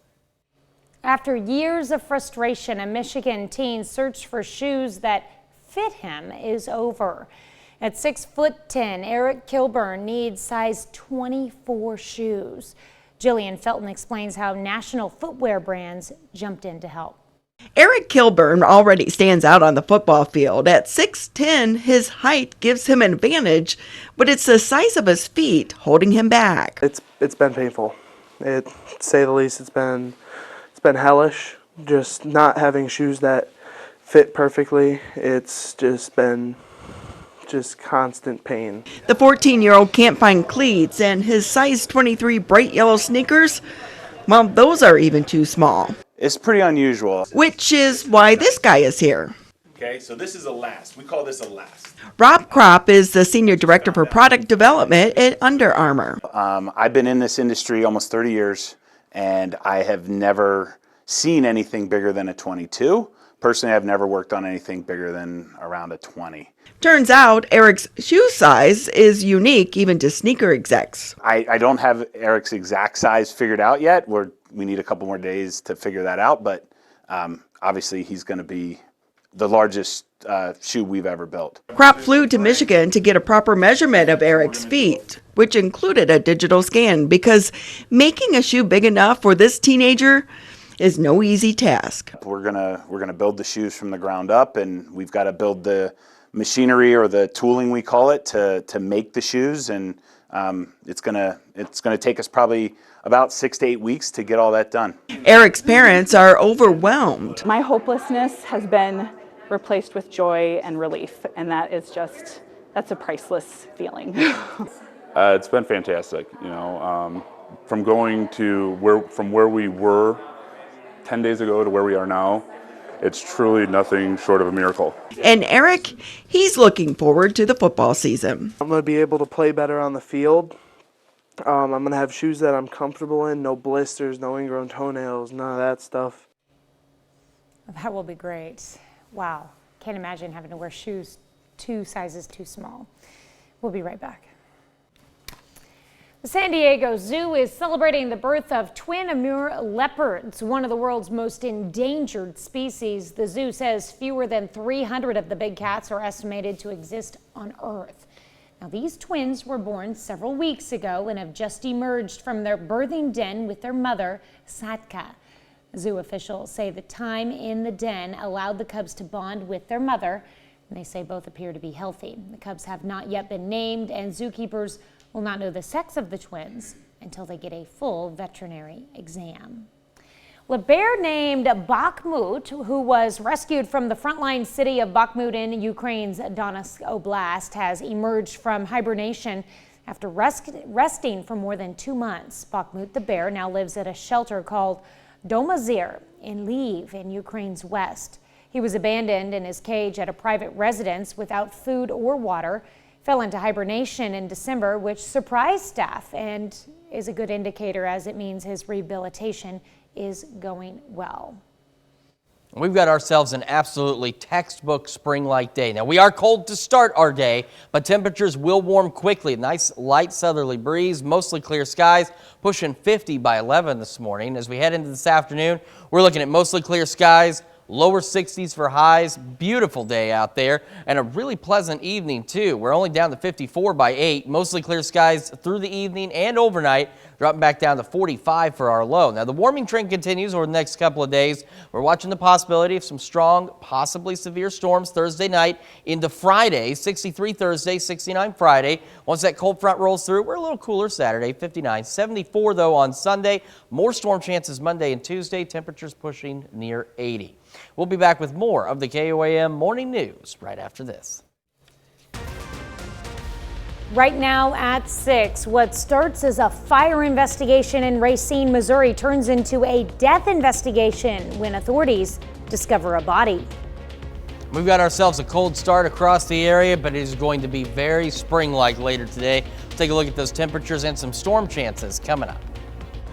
After years of frustration, a Michigan teen search for shoes that fit him is over. At 6'10", Eric Kilburn needs size 24 shoes. Jillian Felton explains how national footwear brands jumped in to help. Eric Kilburn already stands out on the football field. At 6'10", his height gives him an advantage, but it's the size of his feet holding him back. It's been painful. To say the least, it's been hellish. Just not having shoes that fit perfectly. It's just been constant pain. The 14-year-old can't find cleats, and his size 23 bright yellow sneakers, well, those are even too small. It's pretty unusual. Which is why this guy is here. Okay, so this is a last. We call this a last. Rob Kropp is the Senior Director for Product Development at Under Armour. I've been in this industry almost 30 years, and I have never seen anything bigger than a 22. Personally, I've never worked on anything bigger than around a 20. Turns out Eric's shoe size is unique even to sneaker execs. I don't have Eric's exact size figured out yet. We need a couple more days to figure that out, but obviously he's going to be the largest shoe we've ever built. Kropp flew to Michigan to get a proper measurement of Eric's feet, which included a digital scan, because making a shoe big enough for this teenager is no easy task. We're gonna build the shoes from the ground up, and we've got to build the machinery, or the tooling we call it, to make the shoes, and it's gonna take us probably about 6 to 8 weeks to get all that done. Eric's parents are overwhelmed. My hopelessness has been replaced with joy and relief, and that's a priceless feeling. It's been fantastic, from going to from where we were 10 days ago to where we are now. It's truly nothing short of a miracle. And Eric, he's looking forward to the football season. I'm going to be able to play better on the field. I'm going to have shoes that I'm comfortable in, no blisters, no ingrown toenails, none of that stuff. That will be great. Wow. Can't imagine having to wear shoes 2 sizes too small. We'll be right back. The San Diego Zoo is celebrating the birth of twin Amur leopards, one of the world's most endangered species. The zoo says fewer than 300 of the big cats are estimated to exist on Earth. Now, these twins were born several weeks ago and have just emerged from their birthing den with their mother, Satka. Zoo officials say the time in the den allowed the cubs to bond with their mother, and they say both appear to be healthy. The cubs have not yet been named, and zookeepers will not know the sex of the twins until they get a full veterinary exam. A bear named Bakhmut, who was rescued from the frontline city of Bakhmut in Ukraine's Donetsk Oblast, has emerged from hibernation after resting for more than 2 months. Bakhmut the bear now lives at a shelter called Domazir in Lviv in Ukraine's west. He was abandoned in his cage at a private residence without food or water, fell into hibernation in December, which surprised staff and is a good indicator as it means his rehabilitation is going well. We've got ourselves an absolutely textbook spring-like day. Now, we are cold to start our day, but temperatures will warm quickly. Nice light southerly breeze, mostly clear skies, pushing 50 by 11 this morning. As we head into this afternoon, we're looking at mostly clear skies, lower 60s for highs, beautiful day out there, and a really pleasant evening too. We're only down to 54 by 8, mostly clear skies through the evening and overnight, dropping back down to 45 for our low. Now the warming trend continues over the next couple of days. We're watching the possibility of some strong, possibly severe storms Thursday night into Friday, 63 Thursday, 69 Friday. Once that cold front rolls through, we're a little cooler Saturday, 59, 74 though on Sunday. More storm chances Monday and Tuesday, temperatures pushing near 80. We'll be back with more of the KOM Morning News right after this. Right now at 6, what starts as a fire investigation in Racine, Missouri turns into a death investigation when authorities discover a body. We've got ourselves a cold start across the area, but it is going to be very spring-like later today. Take a look at those temperatures and some storm chances coming up.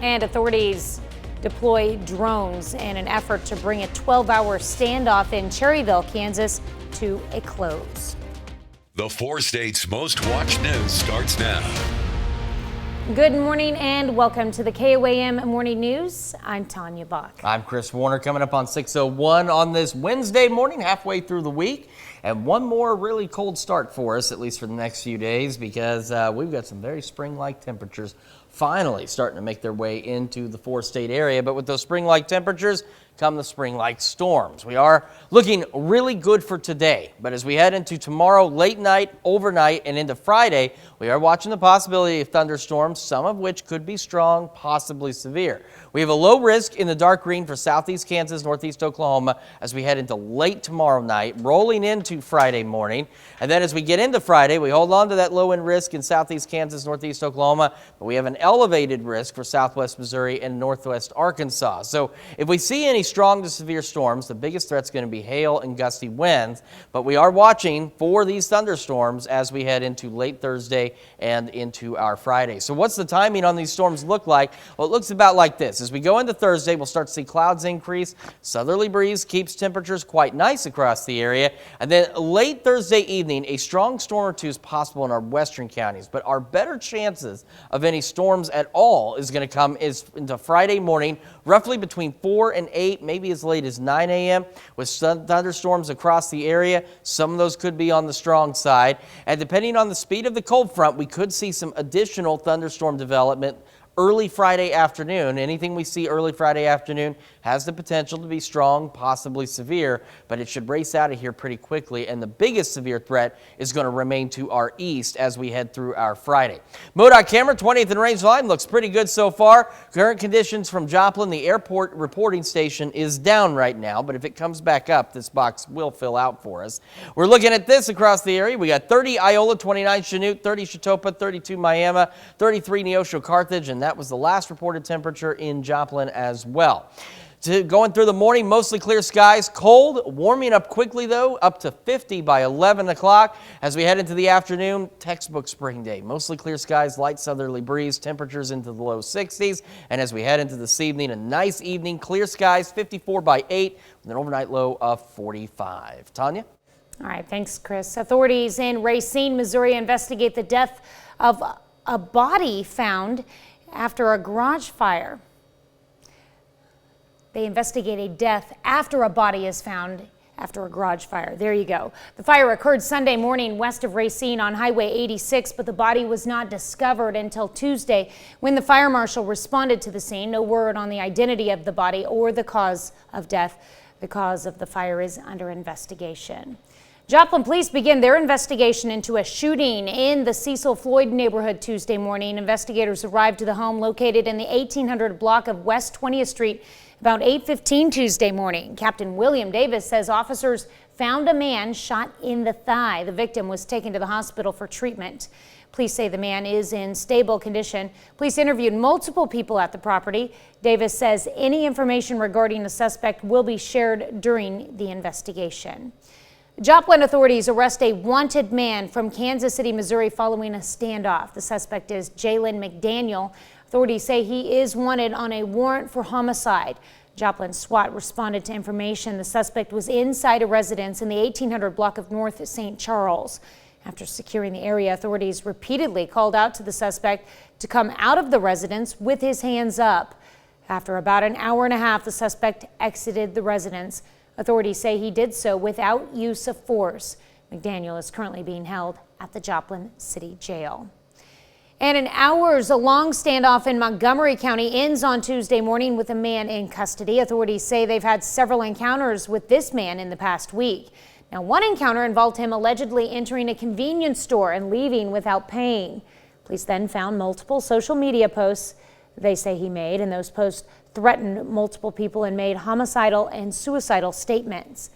And authorities deploy drones in an effort to bring a 12-hour standoff in Cherryville, Kansas to a close. The 4 states' most watched news starts now. Good morning and welcome to the KOM Morning News. I'm Tanya Bach. I'm Chris Warner, coming up on 6:01 on this Wednesday morning, halfway through the week. And one more really cold start for us, at least for the next few days, because we've got some very spring-like temperatures finally starting to make their way into the 4-state area. But with those spring-like temperatures come the spring-like storms. We are looking really good for today, but as we head into tomorrow, late night, overnight, and into Friday, we are watching the possibility of thunderstorms, some of which could be strong, possibly severe. We have a low risk in the dark green for southeast Kansas, northeast Oklahoma as we head into late tomorrow night, rolling into Friday morning. And then as we get into Friday, we hold on to that low end risk in southeast Kansas, northeast Oklahoma, but we have an elevated risk for southwest Missouri and northwest Arkansas. So if we see any strong to severe storms, the biggest threat's going to be hail and gusty winds, but we are watching for these thunderstorms as we head into late Thursday and into our Friday. So what's the timing on these storms look like? Well, it looks about like this. As we go into Thursday, we'll start to see clouds increase. Southerly breeze keeps temperatures quite nice across the area. And then late Thursday evening, a strong storm or two is possible in our western counties. But our better chances of any storms at all is going to come into Friday morning, roughly between 4 and 8, maybe as late as 9 a.m. with thunderstorms across the area. Some of those could be on the strong side. And depending on the speed of the cold front, we could see some additional thunderstorm development early Friday afternoon. Anything we see early Friday afternoon has the potential to be strong, possibly severe, but it should race out of here pretty quickly. And the biggest severe threat is going to remain to our east as we head through our Friday. MoDOT camera, 20th and Range Line, looks pretty good so far. Current conditions from Joplin, the airport reporting station, is down right now, but if it comes back up, this box will fill out for us. We're looking at this across the area. We got 30 Iola, 29 Chanute, 30 Chitopa, 32 Miami, 33 Neosho Carthage, and that was the last reported temperature in Joplin as well. Going through the morning, mostly clear skies, cold, warming up quickly though, up to 50 by 11 o'clock. As we head into the afternoon, textbook spring day, mostly clear skies, light southerly breeze, temperatures into the low 60s. And as we head into this evening, a nice evening, clear skies, 54 by 8, with an overnight low of 45. Tanya? All right, thanks, Chris. Authorities in Racine, Missouri investigate the death of a body found after a garage fire. They investigate a death after a body is found after a garage fire. There you go. The fire occurred Sunday morning west of Racine on Highway 86, but the body was not discovered until Tuesday when the fire marshal responded to the scene. No word on the identity of the body or the cause of death. The cause of the fire is under investigation. Joplin police begin their investigation into a shooting in the Cecil Floyd neighborhood Tuesday morning. Investigators arrived to the home located in the 1800 block of West 20th Street about 8:15 Tuesday morning. Captain William Davis says officers found a man shot in the thigh. The victim was taken to the hospital for treatment. Police say the man is in stable condition. Police interviewed multiple people at the property. Davis says any information regarding the suspect will be shared during the investigation. Joplin authorities arrest a wanted man from Kansas City, Missouri following a standoff. The suspect is Jalen McDaniel. Authorities say he is wanted on a warrant for homicide. Joplin SWAT responded to information the suspect was inside a residence in the 1800 block of North St. Charles. After securing the area, authorities repeatedly called out to the suspect to come out of the residence with his hands up. After about an hour and a half, the suspect exited the residence. Authorities say he did so without use of force. McDaniel is currently being held at the Joplin City Jail. And in hours, a long standoff in Montgomery County ends on Tuesday morning with a man in custody. Authorities say they've had several encounters with this man in the past week. Now, one encounter involved him allegedly entering a convenience store and leaving without paying. Police then found multiple social media posts they say he made, and those posts threatened multiple people and made homicidal and suicidal statements.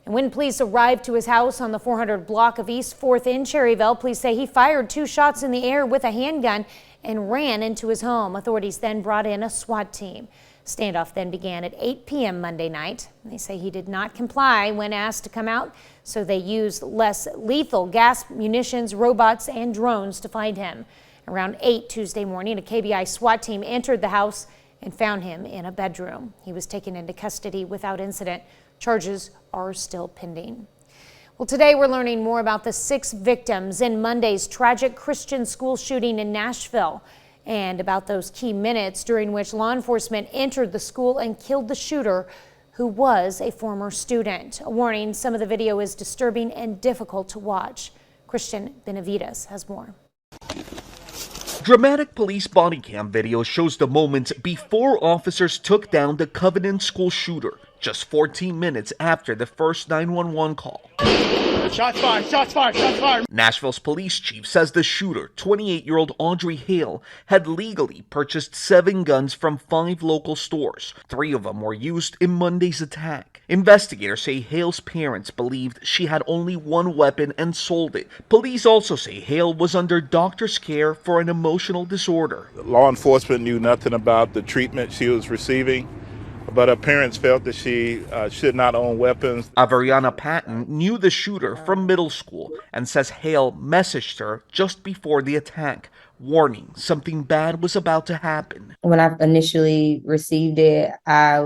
And when police arrived to his house on the 400 block of East 4th in Cherryville, police say he fired 2 shots in the air with a handgun and ran into his home. Authorities then brought in a SWAT team. Standoff then began at 8 p.m. Monday night. They say he did not comply when asked to come out, so they used less lethal gas, munitions, robots, and drones to find him. Around 8 Tuesday morning, a KBI SWAT team entered the house and found him in a bedroom. He was taken into custody without incident. Charges are still pending. Well, today we're learning more about the 6 victims in Monday's tragic Christian school shooting in Nashville and about those key minutes during which law enforcement entered the school and killed the shooter, who was a former student. A warning, some of the video is disturbing and difficult to watch. Christian Benavides has more. Dramatic police body cam video shows the moments before officers took down the Covenant school shooter, just 14 minutes after the first 911 call. Shots fired, shots fired, shots fired. Nashville's police chief says the shooter, 28-year-old Audrey Hale, had legally purchased 7 guns from 5 local stores. 3 of them were used in Monday's attack. Investigators say Hale's parents believed she had only 1 weapon and sold it. Police also say Hale was under doctor's care for an emotional disorder. Law enforcement knew nothing about the treatment she was receiving, but her parents felt that she should not own weapons. Averiana Patton knew the shooter from middle school and says Hale messaged her just before the attack, warning something bad was about to happen. When I initially received it, I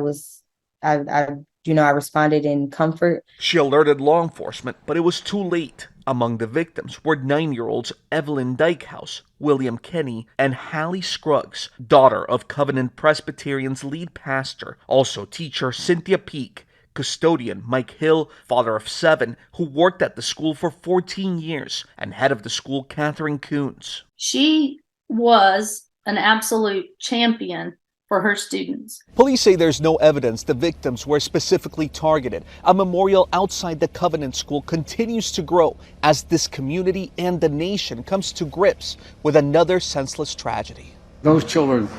responded in comfort. She alerted law enforcement, but it was too late. Among the victims were 9-year-olds Evelyn Dykehouse, William Kenny, and Hallie Scruggs, daughter of Covenant Presbyterian's lead pastor, also teacher Cynthia Peak, custodian Mike Hill, father of 7, who worked at the school for 14 years, and head of the school Catherine Coons. She was an absolute champion for her students. Police say there's no evidence the victims were specifically targeted. A memorial outside the Covenant School continues to grow as this community and the nation comes to grips with another senseless tragedy. Those children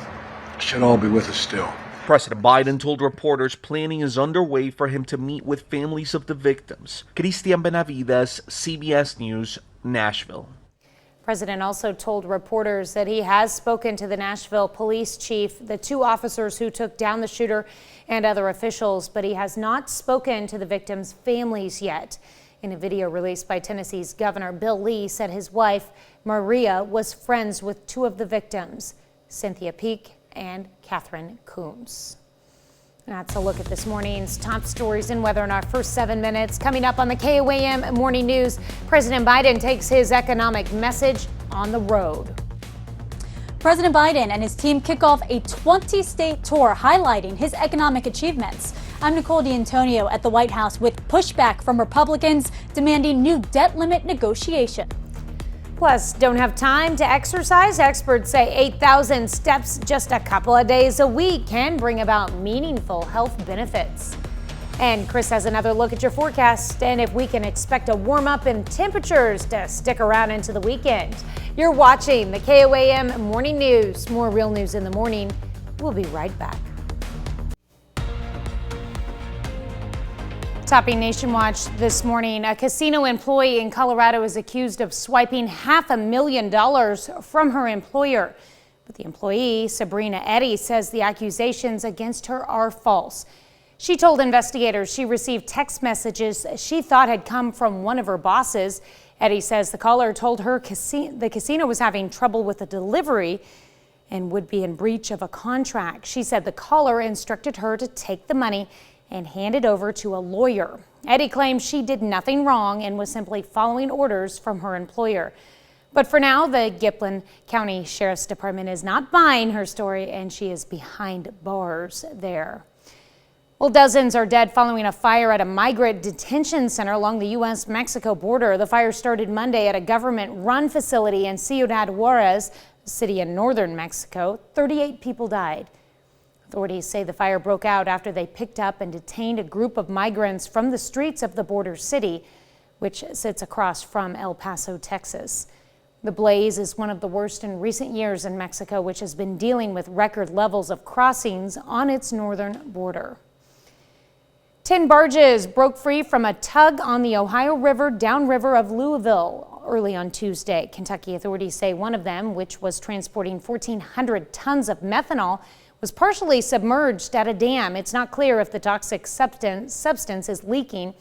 should all be with us still. President Biden told reporters planning is underway for him to meet with families of the victims. Christian Benavides, CBS News, Nashville. The president also told reporters that he has spoken to the Nashville police chief, the 2 officers who took down the shooter, and other officials, but he has not spoken to the victims' families yet. In a video released by Tennessee's Governor Bill Lee said his wife, Maria, was friends with 2 of the victims, Cynthia Peak and Catherine Coons. That's a look at this morning's top stories and weather in our first 7 minutes. Coming up on the KOM Morning News, President Biden takes his economic message on the road. President Biden and his team kick off a 20-state tour highlighting his economic achievements. I'm Nicole D'Antonio at the White House with pushback from Republicans demanding new debt limit negotiation. Plus, don't have time to exercise? Experts say 8,000 steps just a couple of days a week can bring about meaningful health benefits. And Chris has another look at your forecast and if we can expect a warm up in temperatures to stick around into the weekend. You're watching the KOM Morning News. More real news in the morning. We'll be right back. Topping Nation Watch this morning, a casino employee in Colorado is accused of swiping $500,000 from her employer. But the employee, Sabrina Eddy, says the accusations against her are false. She told investigators she received text messages she thought had come from one of her bosses. Eddy says the caller told her the casino was having trouble with a delivery and would be in breach of a contract. She said the caller instructed her to take the money and hand it over to a lawyer. Eddy claims she did nothing wrong and was simply following orders from her employer. But for now, the Giplin County Sheriff's Department is not buying her story and she is behind bars there. Well, dozens are dead following a fire at a migrant detention center along the U.S.-Mexico border. The fire started Monday at a government-run facility in Ciudad Juarez, a city in northern Mexico. 38 people died. Authorities say the fire broke out after they picked up and detained a group of migrants from the streets of the border city, which sits across from El Paso, Texas. The blaze is one of the worst in recent years in Mexico, which has been dealing with record levels of crossings on its northern border. 10 barges broke free from a tug on the Ohio River downriver of Louisville early on Tuesday. Kentucky authorities say one of them, which was transporting 1,400 tons of methanol, was partially submerged at a dam. It's not clear if the toxic substance is leaking.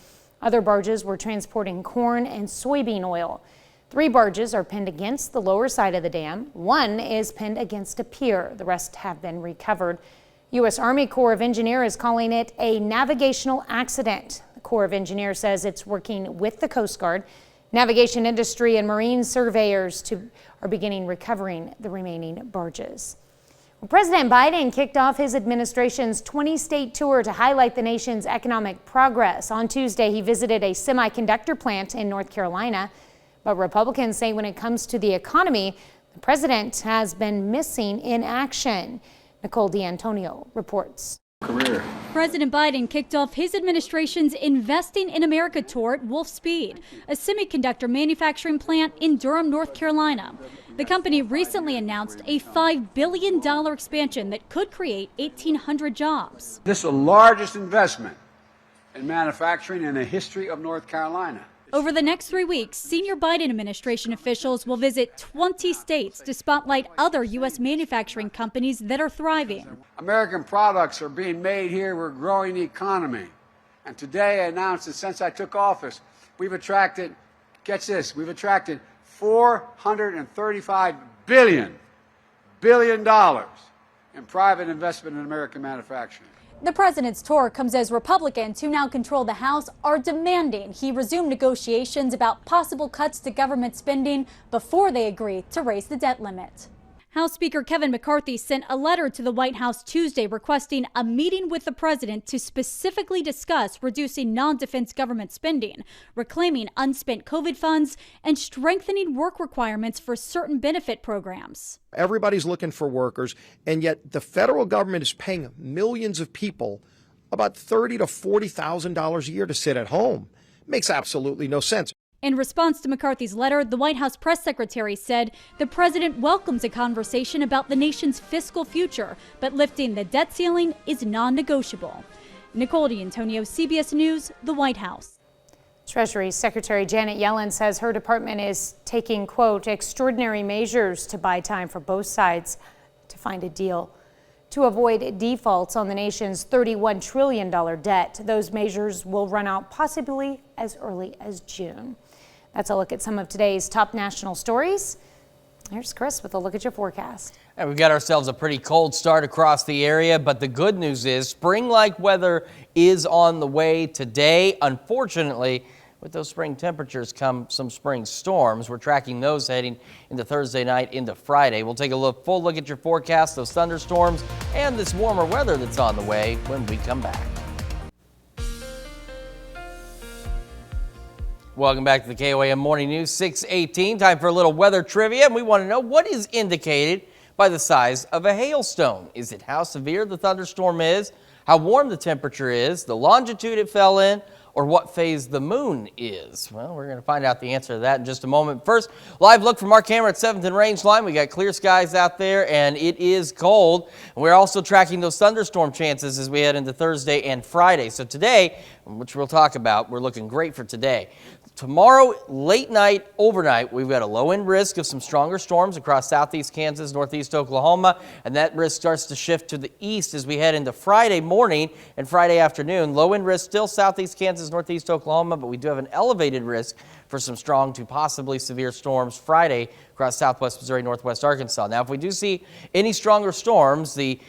Other barges were transporting corn and soybean oil. 3 barges are pinned against the lower side of the dam. 1 is pinned against a pier. The rest have been recovered. U.S. Army Corps of Engineers is calling it a navigational accident. The Corps of Engineers says it's working with the Coast Guard, navigation industry, and marine surveyors are beginning recovering the remaining barges. Well, President Biden kicked off his administration's 20-state tour to highlight the nation's economic progress. On Tuesday, he visited a semiconductor plant in North Carolina. But Republicans say when it comes to the economy, the president has been missing in action. Nicole D'Antonio reports. President Biden kicked off his administration's Investing in America tour at Wolfspeed, a semiconductor manufacturing plant in Durham, North Carolina. The company recently announced a $5 billion expansion that could create 1,800 jobs. This is the largest investment in manufacturing in the history of North Carolina. Over the next 3 weeks, senior Biden administration officials will visit 20 states to spotlight other U.S. manufacturing companies that are thriving. American products are being made here. We're growing the economy. And today I announced that since I took office, we've attracted, catch this, we've attracted $435 billion in private investment in American manufacturing. The president's tour comes as Republicans who now control the House are demanding he resume negotiations about possible cuts to government spending before they agree to raise the debt limit. House Speaker Kevin McCarthy sent a letter to the White House Tuesday requesting a meeting with the president to specifically discuss reducing non-defense government spending, reclaiming unspent COVID funds, and strengthening work requirements for certain benefit programs. Everybody's looking for workers, and yet the federal government is paying millions of people about $30,000 to $40,000 a year to sit at home. Makes absolutely no sense. In response to McCarthy's letter, the White House press secretary said the president welcomes a conversation about the nation's fiscal future, but lifting the debt ceiling is non-negotiable. Nicole D'Antonio, CBS News, the White House. Treasury Secretary Janet Yellen says her department is taking, quote, extraordinary measures to buy time for both sides to find a deal to avoid defaults on the nation's $31 trillion debt. Those measures will run out possibly as early as June. That's a look at some of today's top national stories. Here's Chris with a look at your forecast. And we've got ourselves a pretty cold start across the area, but the good news is spring-like weather is on the way today. Unfortunately, with those spring temperatures come some spring storms. We're tracking those heading into Thursday night into Friday. We'll take a full look at your forecast, those thunderstorms, and this warmer weather that's on the way when we come back. Welcome back to the KOM Morning News, 6:18. Time for a little weather trivia, and we want to know what is indicated by the size of a hailstone. Is it how severe the thunderstorm is, how warm the temperature is, the longitude it fell in, or what phase the moon is? Well, we're going to find out the answer to that in just a moment. First, live look from our camera at 7th and Range Line. We got clear skies out there, and it is cold. We're also tracking those thunderstorm chances as we head into Thursday and Friday. So today, which we'll talk about, we're looking great for today. Tomorrow, late night, overnight, we've got a low-end risk of some stronger storms across southeast Kansas, northeast Oklahoma, and that risk starts to shift to the east as we head into Friday morning and Friday afternoon. Low-end risk still southeast Kansas, northeast Oklahoma, but we do have an elevated risk for some strong to possibly severe storms Friday across southwest Missouri, northwest Arkansas. Now, if we do see any stronger storms, the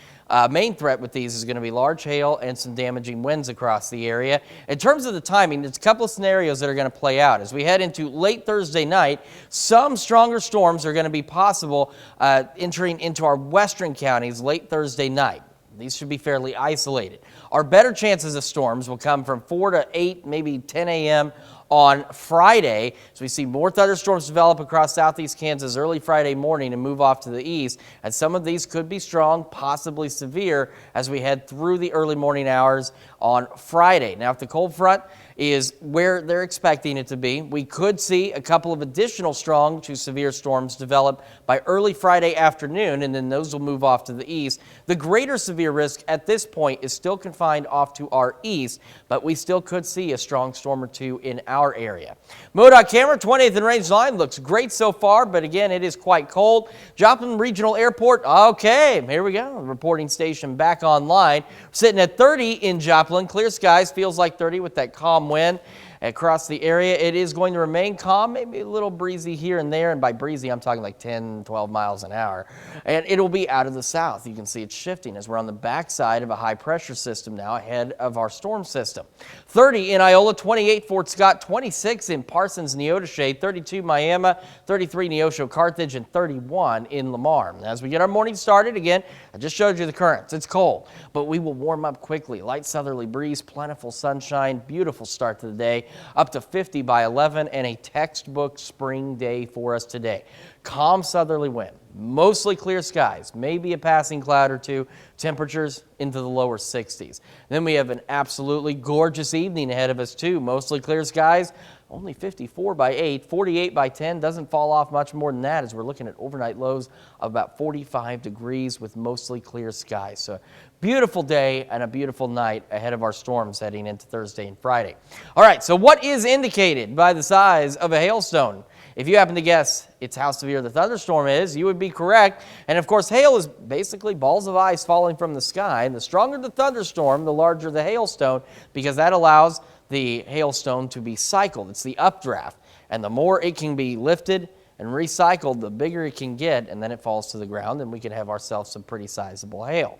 main threat with these is going to be large hail and some damaging winds across the area. In terms of the timing, there's a couple of scenarios that are going to play out. As we head into late Thursday night, some stronger storms are going to be possible entering into our western counties late Thursday night. These should be fairly isolated. Our better chances of storms will come from 4 to 8, maybe 10 a.m. on Friday, so we see more thunderstorms develop across southeast Kansas early Friday morning and move off to the east, and some of these could be strong, possibly severe, as we head through the early morning hours on Friday. Now, if the cold front is where they're expecting it to be, we could see a couple of additional strong to severe storms develop by early Friday afternoon, and then those will move off to the east. The greater severe risk at this point is still confined off to our east, but we still could see a strong storm or two in our area. MoDOT camera, 20th and Range Line, looks great so far, but again, it is quite cold. Joplin Regional Airport, okay, here we go. Reporting station back online. Sitting at 30 in Joplin. Clear skies, feels like 30 with that calm wind across the area. It is going to remain calm, maybe a little breezy here and there, and by breezy I'm talking like 10, 12 miles an hour. And it'll be out of the south. You can see it shifting as we're on the backside of a high pressure system now ahead of our storm system. 30 in Iola, 28 Fort Scott, 26 in Parsons, Neodesha, 32 Miami, 33 Neosho, Carthage, and 31 in Lamar. As we get our morning started, again, I just showed you the currents. It's cold, but we will warm up quickly. Light southerly breeze, plentiful sunshine, beautiful start to the day. Up to 50 by 11 and a textbook spring day for us today. Calm southerly wind, mostly clear skies, maybe a passing cloud or two, temperatures into the lower 60s. Then we have an absolutely gorgeous evening ahead of us too. Mostly clear skies, only 54 by 8, 48 by 10, doesn't fall off much more than that as we're looking at overnight lows of about 45 degrees with mostly clear skies. So beautiful day and a beautiful night ahead of our storms heading into Thursday and Friday. All right, so what is indicated by the size of a hailstone? If you happen to guess it's how severe the thunderstorm is, you would be correct. And of course, hail is basically balls of ice falling from the sky. And the stronger the thunderstorm, the larger the hailstone, because that allows the hailstone to be cycled. It's the updraft. And the more it can be lifted and recycled, the bigger it can get, and then it falls to the ground, and we can have ourselves some pretty sizable hail.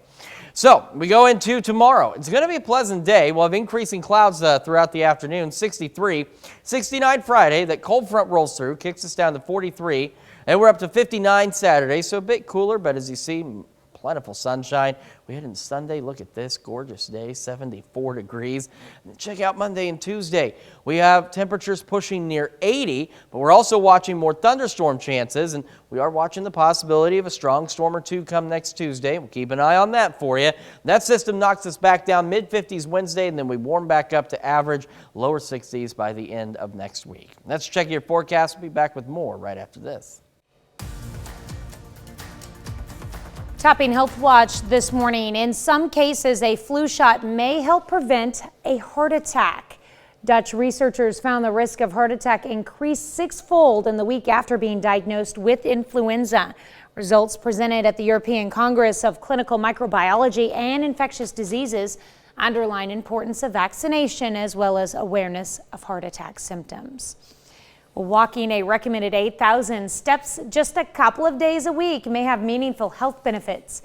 So we go into tomorrow. It's going to be a pleasant day. We'll have increasing clouds throughout the afternoon, 63. 69 Friday, that cold front rolls through, kicks us down to 43, and we're up to 59 Saturday, so a bit cooler, but as you see, plentiful sunshine. We head into Sunday. Look at this gorgeous day, 74 degrees. And check out Monday and Tuesday. We have temperatures pushing near 80, but we're also watching more thunderstorm chances, and we are watching the possibility of a strong storm or two come next Tuesday. We'll keep an eye on that for you. That system knocks us back down mid-50s Wednesday, and then we warm back up to average lower 60s by the end of next week. Let's check your forecast. We'll be back with more right after this. Topping Health Watch this morning. In some cases, a flu shot may help prevent a heart attack. Dutch researchers found the risk of heart attack increased sixfold in the week after being diagnosed with influenza. Results presented at the European Congress of Clinical Microbiology and Infectious Diseases underline importance of vaccination as well as awareness of heart attack symptoms. Walking a recommended 8,000 steps just a couple of days a week may have meaningful health benefits.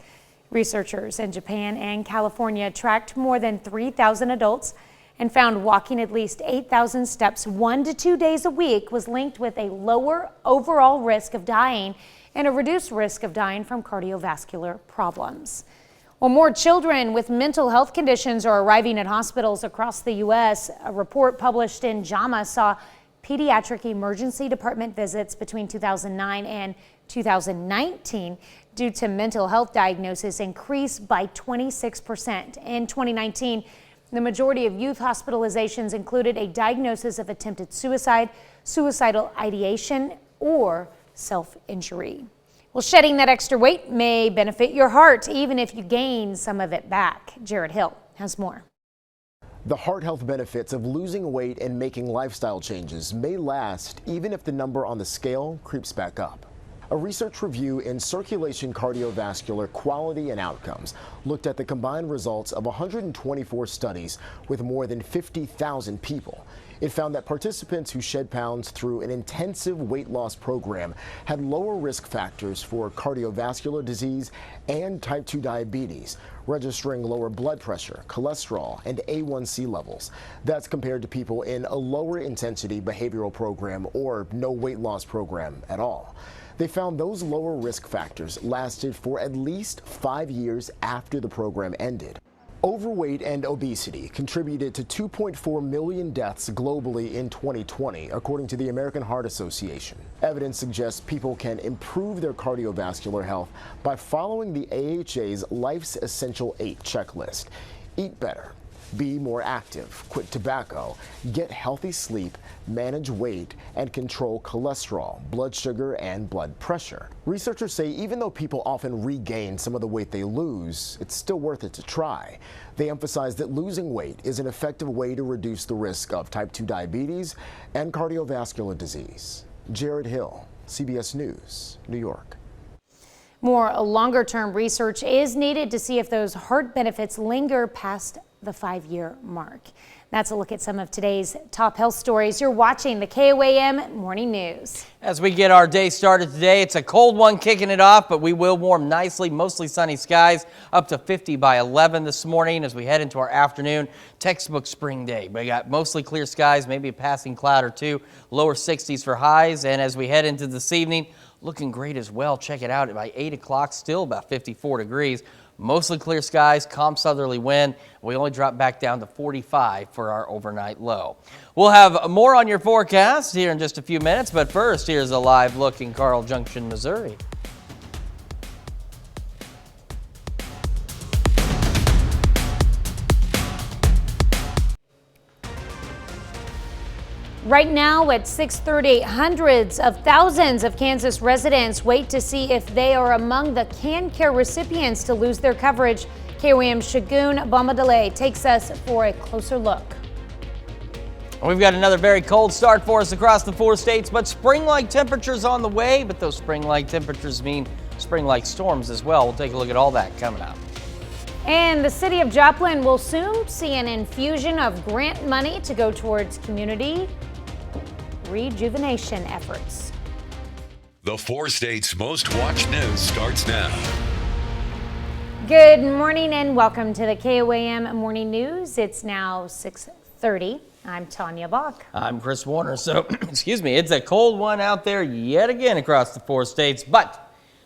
Researchers in Japan and California tracked more than 3,000 adults and found walking at least 8,000 steps 1 to 2 days a week was linked with a lower overall risk of dying and a reduced risk of dying from cardiovascular problems. Well, more children with mental health conditions are arriving at hospitals across the U.S. A report published in JAMA saw pediatric emergency department visits between 2009 and 2019 due to mental health diagnosis increased by 26%. In 2019, the majority of youth hospitalizations included a diagnosis of attempted suicide, suicidal ideation, or self-injury. Well, shedding that extra weight may benefit your heart, even if you gain some of it back. Jared Hill has more. The heart health benefits of losing weight and making lifestyle changes may last even if the number on the scale creeps back up. A research review in Circulation Cardiovascular Quality and Outcomes looked at the combined results of 124 studies with more than 50,000 people. It found that participants who shed pounds through an intensive weight loss program had lower risk factors for cardiovascular disease and type 2 diabetes, registering lower blood pressure, cholesterol, and A1C levels. That's compared to people in a lower intensity behavioral program or no weight loss program at all. They found those lower risk factors lasted for at least 5 years after the program ended. Overweight and obesity contributed to 2.4 million deaths globally in 2020, according to the American Heart Association. Evidence suggests people can improve their cardiovascular health by following the AHA's Life's Essential 8 checklist. Eat better, be more active, quit tobacco, get healthy sleep, manage weight, and control cholesterol, blood sugar, and blood pressure. Researchers say even though people often regain some of the weight they lose, it's still worth it to try. They emphasize that losing weight is an effective way to reduce the risk of type 2 diabetes and cardiovascular disease. Jared Hill, CBS News, New York. More longer-term research is needed to see if those heart benefits linger past the 5-year mark. That's a look at some of today's top health stories. You're watching the KOM Morning News. As we get our day started today, it's a cold one kicking it off, but we will warm nicely. Mostly sunny skies, up to 50 by 11 this morning. As we head into our afternoon, textbook spring day. We got mostly clear skies, maybe a passing cloud or two, lower 60s for highs. And as we head into this evening, looking great as well. Check it out. By 8 o'clock, still about 54 degrees. Mostly clear skies, calm southerly wind. We only drop back down to 45 for our overnight low. We'll have more on your forecast here in just a few minutes, but first, here's a live look in Carl Junction, Missouri. Right now at 6:30, hundreds of thousands of Kansas residents wait to see if they are among the CanCare recipients to lose their coverage. KOM's Shagun Bombadale takes us for a closer look. We've got another very cold start for us across the 4 states, but spring-like temperatures on the way. But those spring-like temperatures mean spring-like storms as well. We'll take a look at all that coming up. And the city of Joplin will soon see an infusion of grant money to go towards community rejuvenation efforts. The 4 states' most watched news starts now. Good morning and welcome to the KOM Morning News. It's now 6:30. I'm Tanya Bach. I'm Chris Warner. So, excuse me, it's a cold one out there yet again across the 4 states, but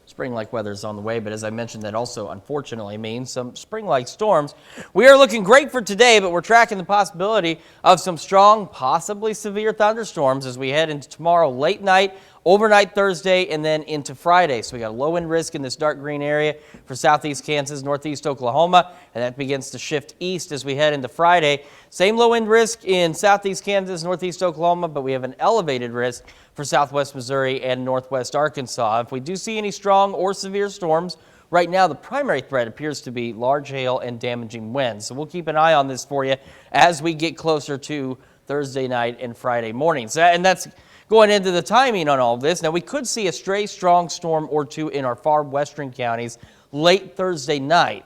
spring-like weather is on the way. But as I mentioned, that also unfortunately means some spring-like storms. We are looking great for today, but we're tracking the possibility of some strong, possibly severe thunderstorms as we head into tomorrow late night, overnight Thursday, and then into Friday. So we got a low wind risk in this dark green area for southeast Kansas, northeast Oklahoma, and that begins to shift east as we head into Friday. Same low wind risk in southeast Kansas, northeast Oklahoma, but we have an elevated risk for southwest Missouri and northwest Arkansas. If we do see any strong or severe storms, right now the primary threat appears to be large hail and damaging winds. So we'll keep an eye on this for you as we get closer to Thursday night and Friday mornings. And that's going into the timing on all of this. Now, we could see a stray strong storm or two in our far western counties late Thursday night,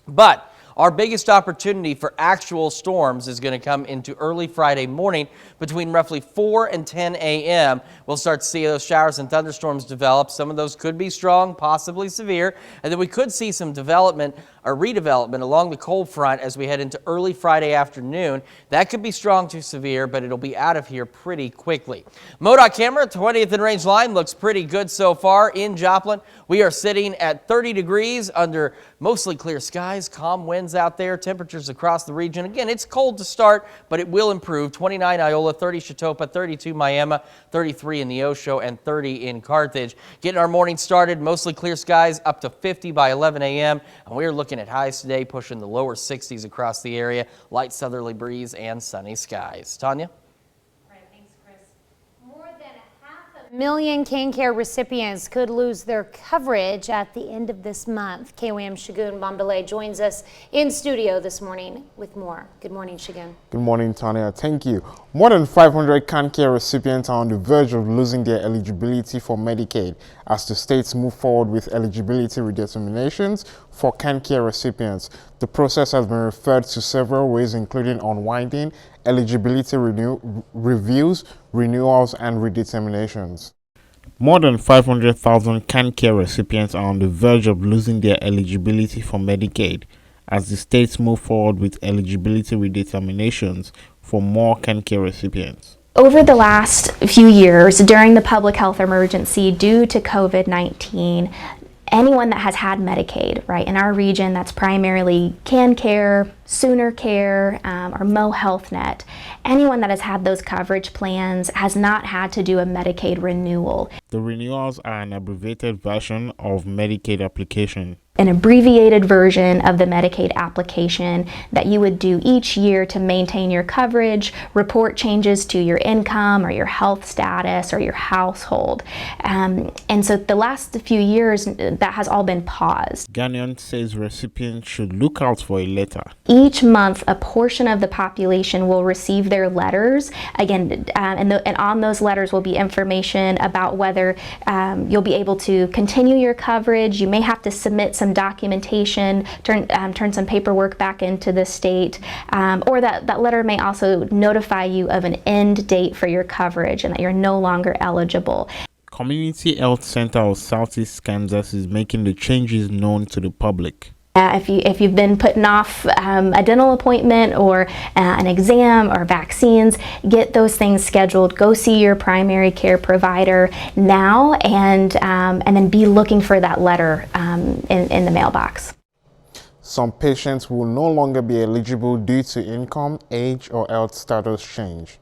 but our biggest opportunity for actual storms is going to come into early Friday morning between roughly 4 and 10 a.m. We'll start to see those showers and thunderstorms develop. Some of those could be strong, possibly severe, and then we could see some development a redevelopment along the cold front as we head into early Friday afternoon. That could be strong to severe, but it'll be out of here pretty quickly. MoDOT camera, 20th and Range line looks pretty good so far in Joplin. We are sitting at 30 degrees under mostly clear skies, calm winds out there, temperatures across the region. Again, it's cold to start, but it will improve. 29 Iola, 30 Chetopa, 32 Miami, 33 in Neosho, and 30 in Carthage. Getting our morning started, mostly clear skies, up to 50 by 11 a.m. And we're looking at highs today, pushing the lower 60s across the area. Light southerly breeze and sunny skies. Tanya? Million KanCare recipients could lose their coverage at the end of this month. KOM Shagun Bombdale joins us in studio this morning with more. Good morning, Shagun. Good morning, Tanya. Thank you. More than 500 KanCare recipients are on the verge of losing their eligibility for Medicaid as the states move forward with eligibility redeterminations for KanCare recipients. The process has been referred to several ways, including unwinding, eligibility reviews, renewals, and redeterminations. More than 500,000 KanCare recipients are on the verge of losing their eligibility for Medicaid as the states move forward with eligibility redeterminations for more KanCare recipients. Over the last few years, during the public health emergency due to COVID-19, anyone that has had Medicaid, right, in our region, that's primarily KanCare, Sooner Care, or Mo Health Net, anyone that has had those coverage plans has not had to do a Medicaid renewal. The renewals are an abbreviated version of Medicaid application. An abbreviated version of the Medicaid application that you would do each year to maintain your coverage, report changes to your income or your health status or your household. And so the last few years, that has all been paused. Ghanaian says recipients should look out for a letter. Each month, a portion of the population will receive their letters. Again, and on those letters will be information about whether you'll be able to continue your coverage. You may have to submit some documentation, turn some paperwork back into the state, or that letter may also notify you of an end date for your coverage and that you're no longer eligible. Community Health Center of Southeast Kansas is making the changes known to the public. If you've been putting off a dental appointment or an exam or vaccines, get those things scheduled. Go see your primary care provider now, and then be looking for that letter in the mailbox. Some patients will no longer be eligible due to income, age, or health status change.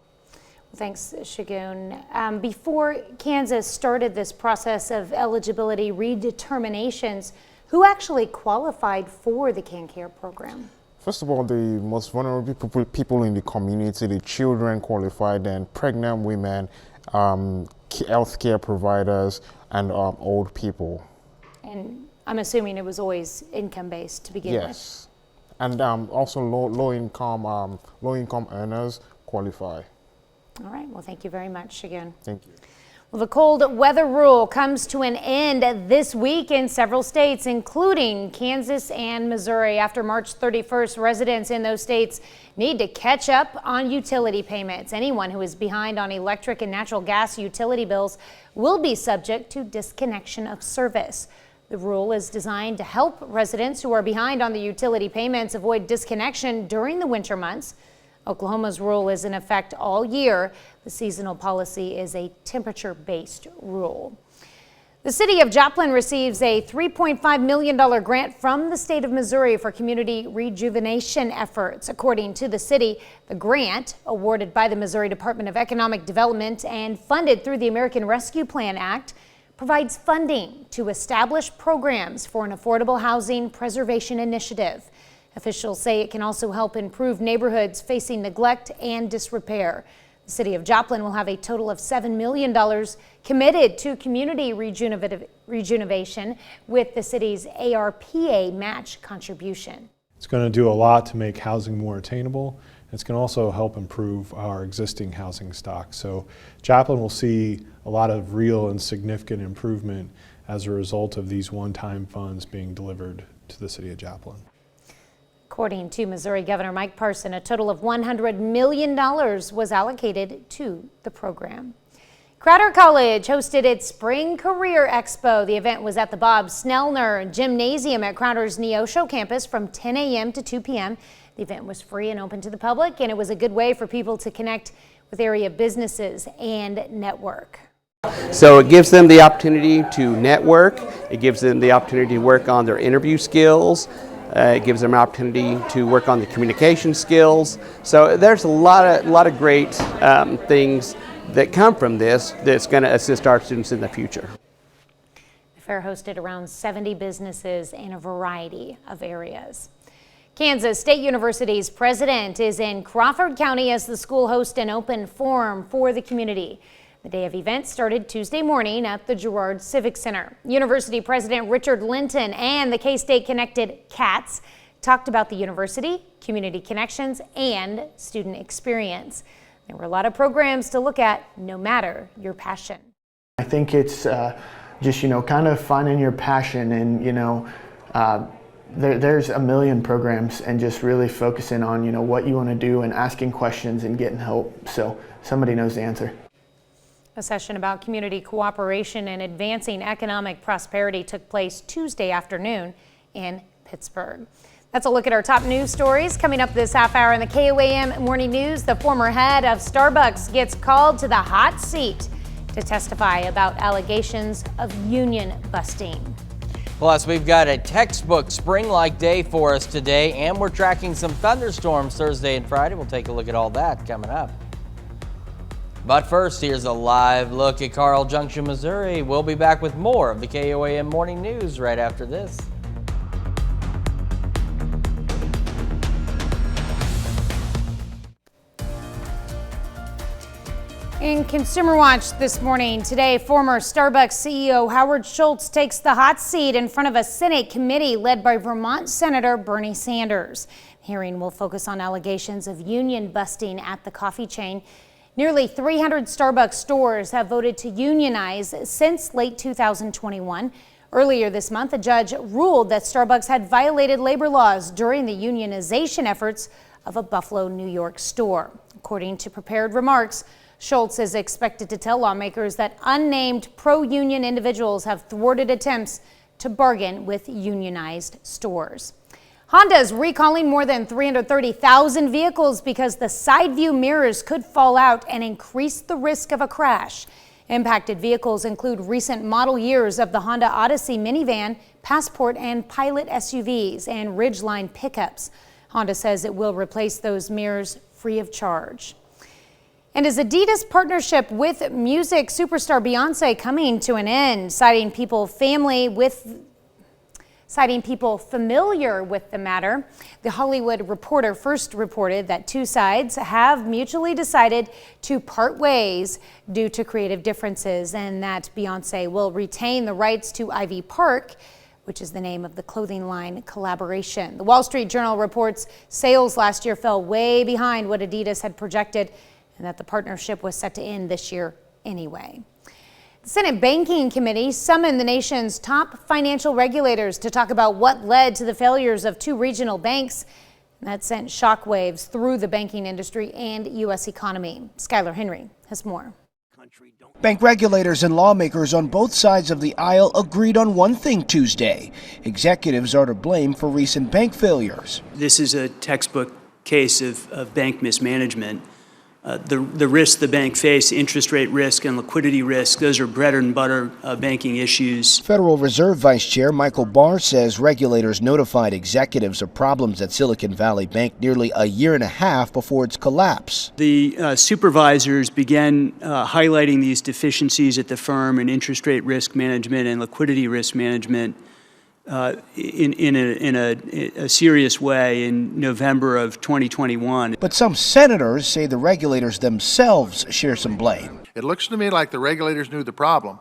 Thanks, Shagun. Before Kansas started this process of eligibility redeterminations, who actually qualified for the KanCare program? First of all, the most vulnerable people in the community, the children qualified, and pregnant women, healthcare providers, and old people. And I'm assuming it was always income-based to begin with. Yes, and also low-income earners qualify. All right. Well, thank you very much, Shagun. Thank you. Well, the cold weather rule comes to an end this week in several states, including Kansas and Missouri. After March 31st, residents in those states need to catch up on utility payments. Anyone who is behind on electric and natural gas utility bills will be subject to disconnection of service. The rule is designed to help residents who are behind on the utility payments avoid disconnection during the winter months. Oklahoma's rule is in effect all year. The seasonal policy is a temperature-based rule. The city of Joplin receives a $3.5 million grant from the state of Missouri for community rejuvenation efforts. According to the city, the grant, awarded by the Missouri Department of Economic Development and funded through the American Rescue Plan Act, provides funding to establish programs for an affordable housing preservation initiative. Officials say it can also help improve neighborhoods facing neglect and disrepair. The city of Joplin will have a total of $7 million committed to community rejuvenation with the city's ARPA match contribution. It's going to do a lot to make housing more attainable. It's going to also help improve our existing housing stock. So Joplin will see a lot of real and significant improvement as a result of these one-time funds being delivered to the city of Joplin. According to Missouri Governor Mike Parson, a total of $100 million was allocated to the program. Crowder College hosted its Spring Career Expo. The event was at the Bob Snellner Gymnasium at Crowder's Neosho campus from 10 a.m. to 2 p.m. The event was free and open to the public, and it was a good way for people to connect with area businesses and network. So it gives them the opportunity to network, it gives them the opportunity to work on their interview skills, it gives them an opportunity to work on the communication skills. So there's a lot of great things that come from this that's going to assist our students in the future. The fair hosted around 70 businesses in a variety of areas. Kansas State University's president is in Crawford County as the school hosts an open forum for the community. The day of events started Tuesday morning at the Girard Civic Center. University President Richard Linton and the K-State Connected CATS talked about the university, community connections, and student experience. There were a lot of programs to look at, no matter your passion. I think it's just, kind of finding your passion, and, there's a million programs, and just really focusing on, what you want to do and asking questions and getting help so somebody knows the answer. A session about community cooperation and advancing economic prosperity took place Tuesday afternoon in Pittsburgh. That's a look at our top news stories. Coming up this half hour in the KOM Morning News, the former head of Starbucks gets called to the hot seat to testify about allegations of union busting. Plus, we've got a textbook spring-like day for us today, and we're tracking some thunderstorms Thursday and Friday. We'll take a look at all that coming up. But first, here's a live look at Carl Junction, Missouri. We'll be back with more of the KOM Morning News right after this. In Consumer Watch this morning, today, former Starbucks CEO Howard Schultz takes the hot seat in front of a Senate committee led by Vermont Senator Bernie Sanders. The hearing will focus on allegations of union busting at the coffee chain. Nearly 300 Starbucks stores have voted to unionize since late 2021. Earlier this month, a judge ruled that Starbucks had violated labor laws during the unionization efforts of a Buffalo, New York store. According to prepared remarks, Schultz is expected to tell lawmakers that unnamed pro-union individuals have thwarted attempts to bargain with unionized stores. Honda is recalling more than 330,000 vehicles because the side view mirrors could fall out and increase the risk of a crash. Impacted vehicles include recent model years of the Honda Odyssey minivan, Passport and Pilot SUVs, and Ridgeline pickups. Honda says it will replace those mirrors free of charge. And is Adidas' partnership with music superstar Beyonce coming to an end, citing people familiar with the matter? The Hollywood Reporter first reported that two sides have mutually decided to part ways due to creative differences, and that Beyonce will retain the rights to Ivy Park, which is the name of the clothing line collaboration. The Wall Street Journal reports sales last year fell way behind what Adidas had projected, and that the partnership was set to end this year anyway. The Senate Banking Committee summoned the nation's top financial regulators to talk about what led to the failures of two regional banks. That sent shockwaves through the banking industry and U.S. economy. Skylar Henry has more. Bank regulators and lawmakers on both sides of the aisle agreed on one thing Tuesday. Executives are to blame for recent bank failures. This is a textbook case of bank mismanagement. The risks the bank face, interest rate risk and liquidity risk, those are bread and butter banking issues. Federal Reserve Vice Chair Michael Barr says regulators notified executives of problems at Silicon Valley Bank nearly a year and a half before its collapse. The supervisors began highlighting these deficiencies at the firm in interest rate risk management and liquidity risk management in a serious way in November of 2021. But some senators say the regulators themselves share some blame. It looks to me like the regulators knew the problem,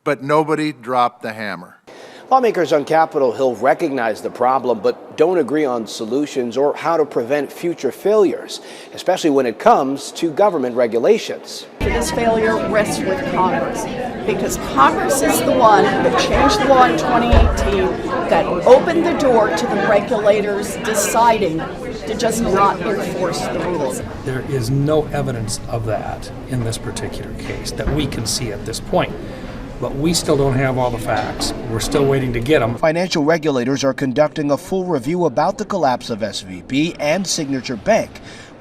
but nobody dropped the hammer. Lawmakers on Capitol Hill recognize the problem, but don't agree on solutions or how to prevent future failures, especially when it comes to government regulations. This failure rests with Congress, because Congress is the one that changed the law in 2018 that opened the door to the regulators deciding to just not enforce the rules. There is no evidence of that in this particular case that we can see at this point. But we still don't have all the facts. We're still waiting to get them. Financial regulators are conducting a full review about the collapse of SVB and Signature Bank,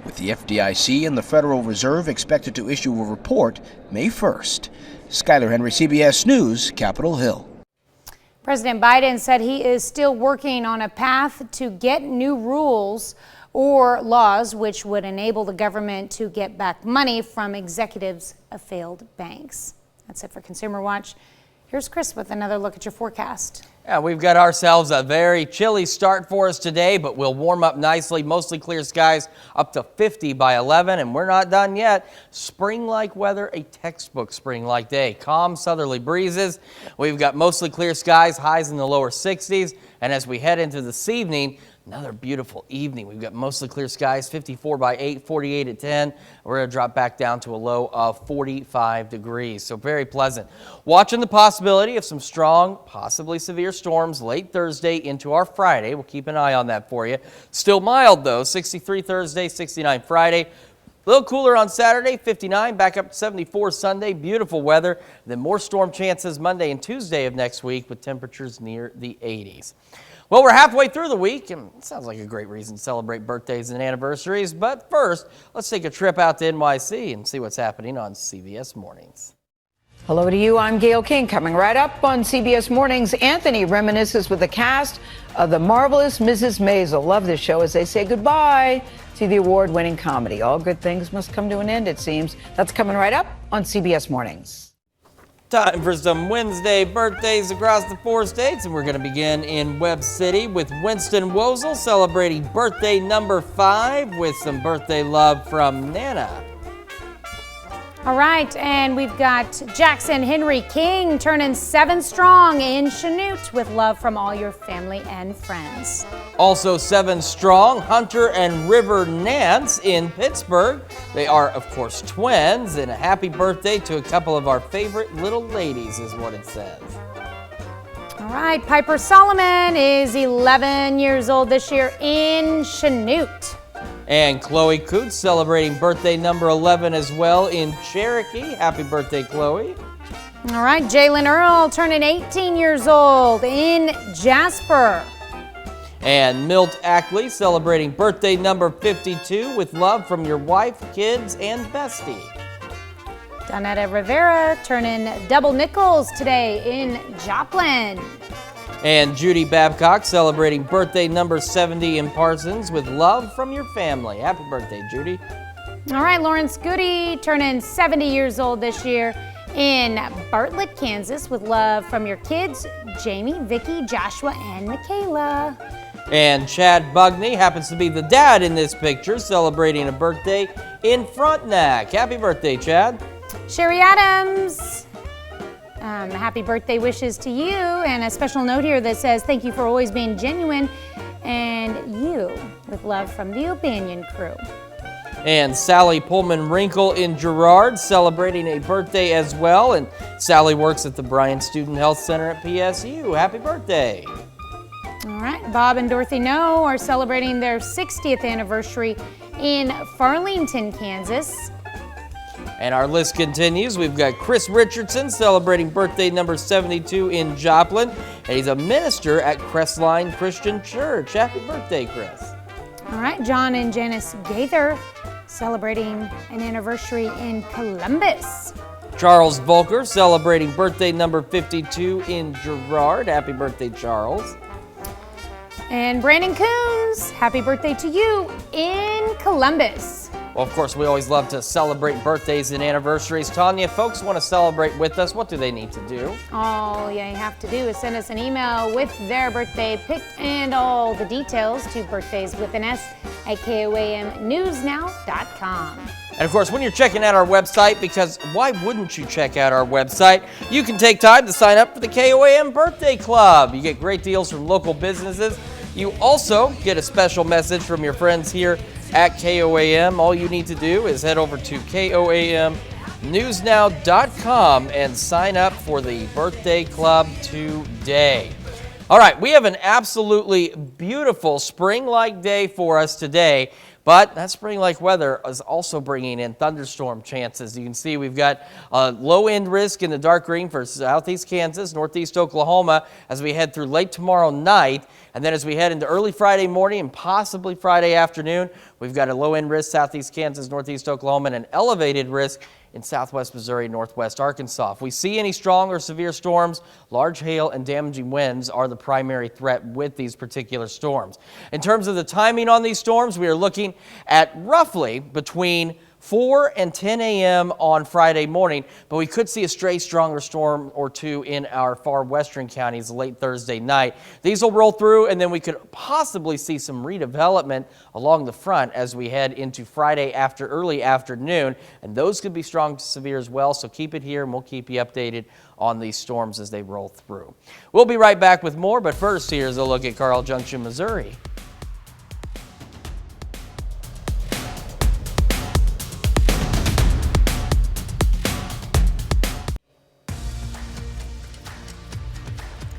with the FDIC and the Federal Reserve expected to issue a report May 1st. Skyler Henry, CBS News, Capitol Hill. President Biden said he is still working on a path to get new rules or laws which would enable the government to get back money from executives of failed banks. That's it for Consumer Watch. Here's Chris with another look at your forecast. Yeah, we've got ourselves a very chilly start for us today, but we'll warm up nicely. Mostly clear skies up to 50 by 11, and we're not done yet. Spring-like weather, a textbook spring-like day. Calm southerly breezes. We've got mostly clear skies, highs in the lower 60s, and as we head into this evening, another beautiful evening. We've got mostly clear skies, 54 by 8, 48 at 10. We're going to drop back down to a low of 45 degrees, so very pleasant. Watching the possibility of some strong, possibly severe storms late Thursday into our Friday. We'll keep an eye on that for you. Still mild, though, 63 Thursday, 69 Friday. A little cooler on Saturday, 59, back up to 74 Sunday. Beautiful weather. Then more storm chances Monday and Tuesday of next week with temperatures near the 80s. Well, we're halfway through the week, and it sounds like a great reason to celebrate birthdays and anniversaries. But first, let's take a trip out to NYC and see what's happening on CBS Mornings. Hello to you. I'm Gail King. Coming right up on CBS Mornings, Anthony reminisces with the cast of The Marvelous Mrs. Maisel. Love this show as they say goodbye to the award-winning comedy. All good things must come to an end, it seems. That's coming right up on CBS Mornings. Time for some Wednesday birthdays across the 4 states, and we're going to begin in Webb City with Winston Wosel celebrating birthday number 5 with some birthday love from Nana. All right, and we've got Jackson Henry King turning 7 strong in Chanute with love from all your family and friends. Also 7 strong, Hunter and River Nance in Pittsburgh. They are, of course, twins, and a happy birthday to a couple of our favorite little ladies is what it says. All right, Piper Solomon is 11 years old this year in Chanute. And Chloe Coots celebrating birthday number 11 as well in Cherokee. Happy birthday, Chloe. All right, Jalen Earl turning 18 years old in Jasper. And Milt Ackley celebrating birthday number 52 with love from your wife, kids, and bestie. Donetta Rivera turning double nickels today in Joplin. And Judy Babcock celebrating birthday number 70 in Parsons with love from your family. Happy birthday, Judy. All right, Lawrence Goody turning 70 years old this year in Bartlett, Kansas with love from your kids, Jamie, Vicky, Joshua, and Michaela. And Chad Bugney happens to be the dad in this picture, celebrating a birthday in Frontenac. Happy birthday, Chad. Sherry Adams. Happy birthday wishes to you, and a special note here that says thank you for always being genuine, and you with love from the O'Banion crew. And Sally Pullman Wrinkle in Girard celebrating a birthday as well, and Sally works at the Bryan Student Health Center at PSU. Happy birthday. All right, Bob and Dorothy No are celebrating their 60th anniversary in Farlington, Kansas. And our list continues. We've got Chris Richardson celebrating birthday number 72 in Joplin. And he's a minister at Crestline Christian Church. Happy birthday, Chris. All right, John and Janice Gaither celebrating an anniversary in Columbus. Charles Volker celebrating birthday number 52 in Girard. Happy birthday, Charles. And Brandon Coons, happy birthday to you in Columbus. Well, of course, we always love to celebrate birthdays and anniversaries. Tanya, if folks want to celebrate with us, what do they need to do? All you have to do is send us an email with their birthday pic and all the details to birthdayswithans@KOAMnewsnow.com. And of course, when you're checking out our website, because why wouldn't you check out our website? You can take time to sign up for the KOAM Birthday Club. You get great deals from local businesses. You also get a special message from your friends here at KOAM. All you need to do is head over to KOAMnewsnow.com and sign up for the Birthday Club today. All right, we have an absolutely beautiful spring-like day for us today, but that spring-like weather is also bringing in thunderstorm chances. You can see we've got a low-end risk in the dark green for southeast Kansas, northeast Oklahoma as we head through late tomorrow night. And then as we head into early Friday morning and possibly Friday afternoon, we've got a low-end risk southeast Kansas, northeast Oklahoma, and an elevated risk in southwest Missouri, northwest Arkansas. If we see any strong or severe storms, large hail and damaging winds are the primary threat with these particular storms. In terms of the timing on these storms, we are looking at roughly between 4 and 10 a.m. on Friday morning, but we could see a stray stronger storm or two in our far western counties late Thursday night. These will roll through, and then we could possibly see some redevelopment along the front as we head into Friday after early afternoon, and those could be strong to severe as well, so keep it here and we'll keep you updated on these storms as they roll through. We'll be right back with more, but first here's a look at Carl Junction, Missouri.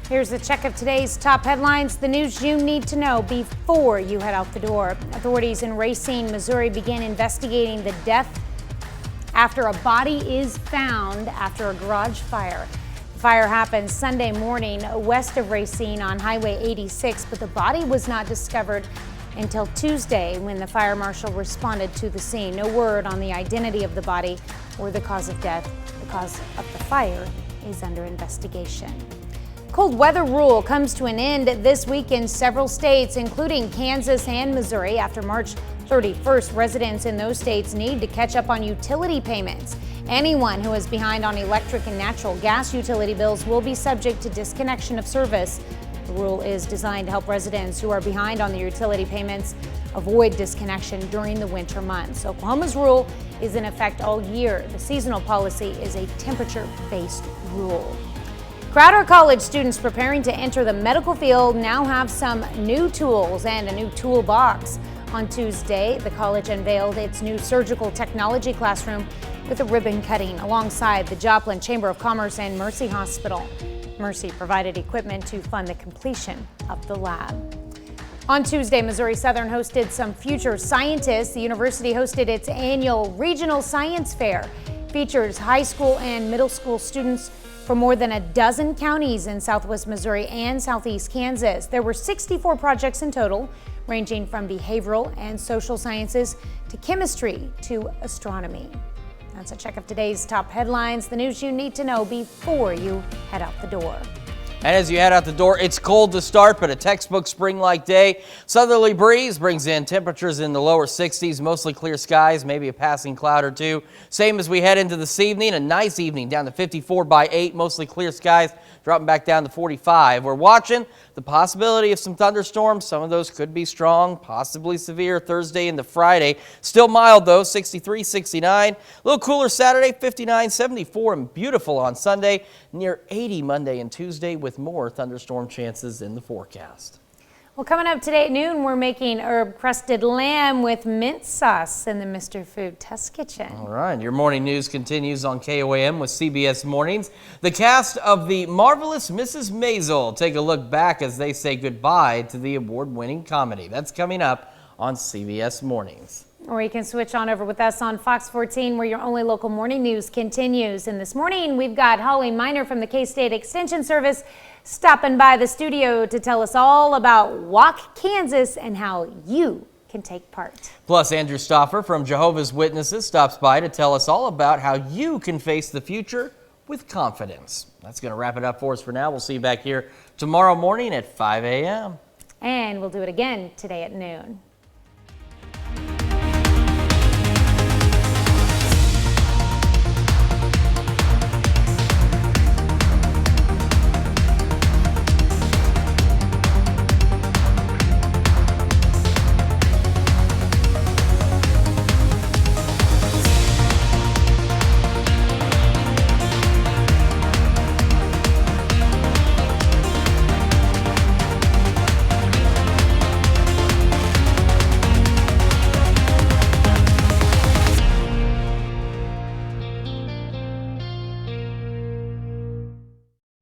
Here's a check of today's top headlines, the news you need to know before you head out the door. Authorities in Racine, Missouri began investigating the death after a body is found after a garage fire. The fire happened Sunday morning west of Racine on Highway 86, but the body was not discovered until Tuesday when the fire marshal responded to the scene. No word on the identity of the body or the cause of death. The cause of the fire is under investigation. Cold weather rule comes to an end this week in several states, including Kansas and Missouri. After March 31st, residents in those states need to catch up on utility payments. Anyone who is behind on electric and natural gas utility bills will be subject to disconnection of service. The rule is designed to help residents who are behind on their utility payments avoid disconnection during the winter months. Oklahoma's rule is in effect all year. The seasonal policy is a temperature-based rule. Crowder College students preparing to enter the medical field now have some new tools and a new toolbox. On Tuesday, the college unveiled its new surgical technology classroom with a ribbon cutting alongside the Joplin Chamber of Commerce and Mercy Hospital. Mercy provided equipment to fund the completion of the lab. On Tuesday, Missouri Southern hosted some future scientists. The university hosted its annual Regional Science Fair. Features high school and middle school students from more than a dozen counties in southwest Missouri and southeast Kansas. There were 64 projects in total, ranging from behavioral and social sciences to chemistry to astronomy. That's a check of today's top headlines, the news you need to know before you head out the door. And as you head out the door, it's cold to start, but a textbook spring-like day. Southerly breeze brings in temperatures in the lower 60s, mostly clear skies, maybe a passing cloud or two. Same as we head into this evening, a nice evening down to 54 by 8, mostly clear skies, dropping back down to 45. We're watching the possibility of some thunderstorms. Some of those could be strong, possibly severe Thursday into Friday. Still mild though, 63, 69. A little cooler Saturday, 59, 74, and beautiful on Sunday. Near 80 Monday and Tuesday with more thunderstorm chances in the forecast. Well, coming up today at noon, we're making herb-crusted lamb with mint sauce in the Mr. Food Test Kitchen. All right, your morning news continues on KOM with CBS Mornings. The cast of The Marvelous Mrs. Maisel take a look back as they say goodbye to the award-winning comedy. That's coming up on CBS Mornings. Or you can switch on over with us on Fox 14, where your only local morning news continues. And this morning, we've got Holly Miner from the K-State Extension Service stopping by the studio to tell us all about Walk Kansas and how you can take part. Plus, Andrew Stauffer from Jehovah's Witnesses stops by to tell us all about how you can face the future with confidence. That's going to wrap it up for us for now. We'll see you back here tomorrow morning at 5 a.m. And we'll do it again today at noon.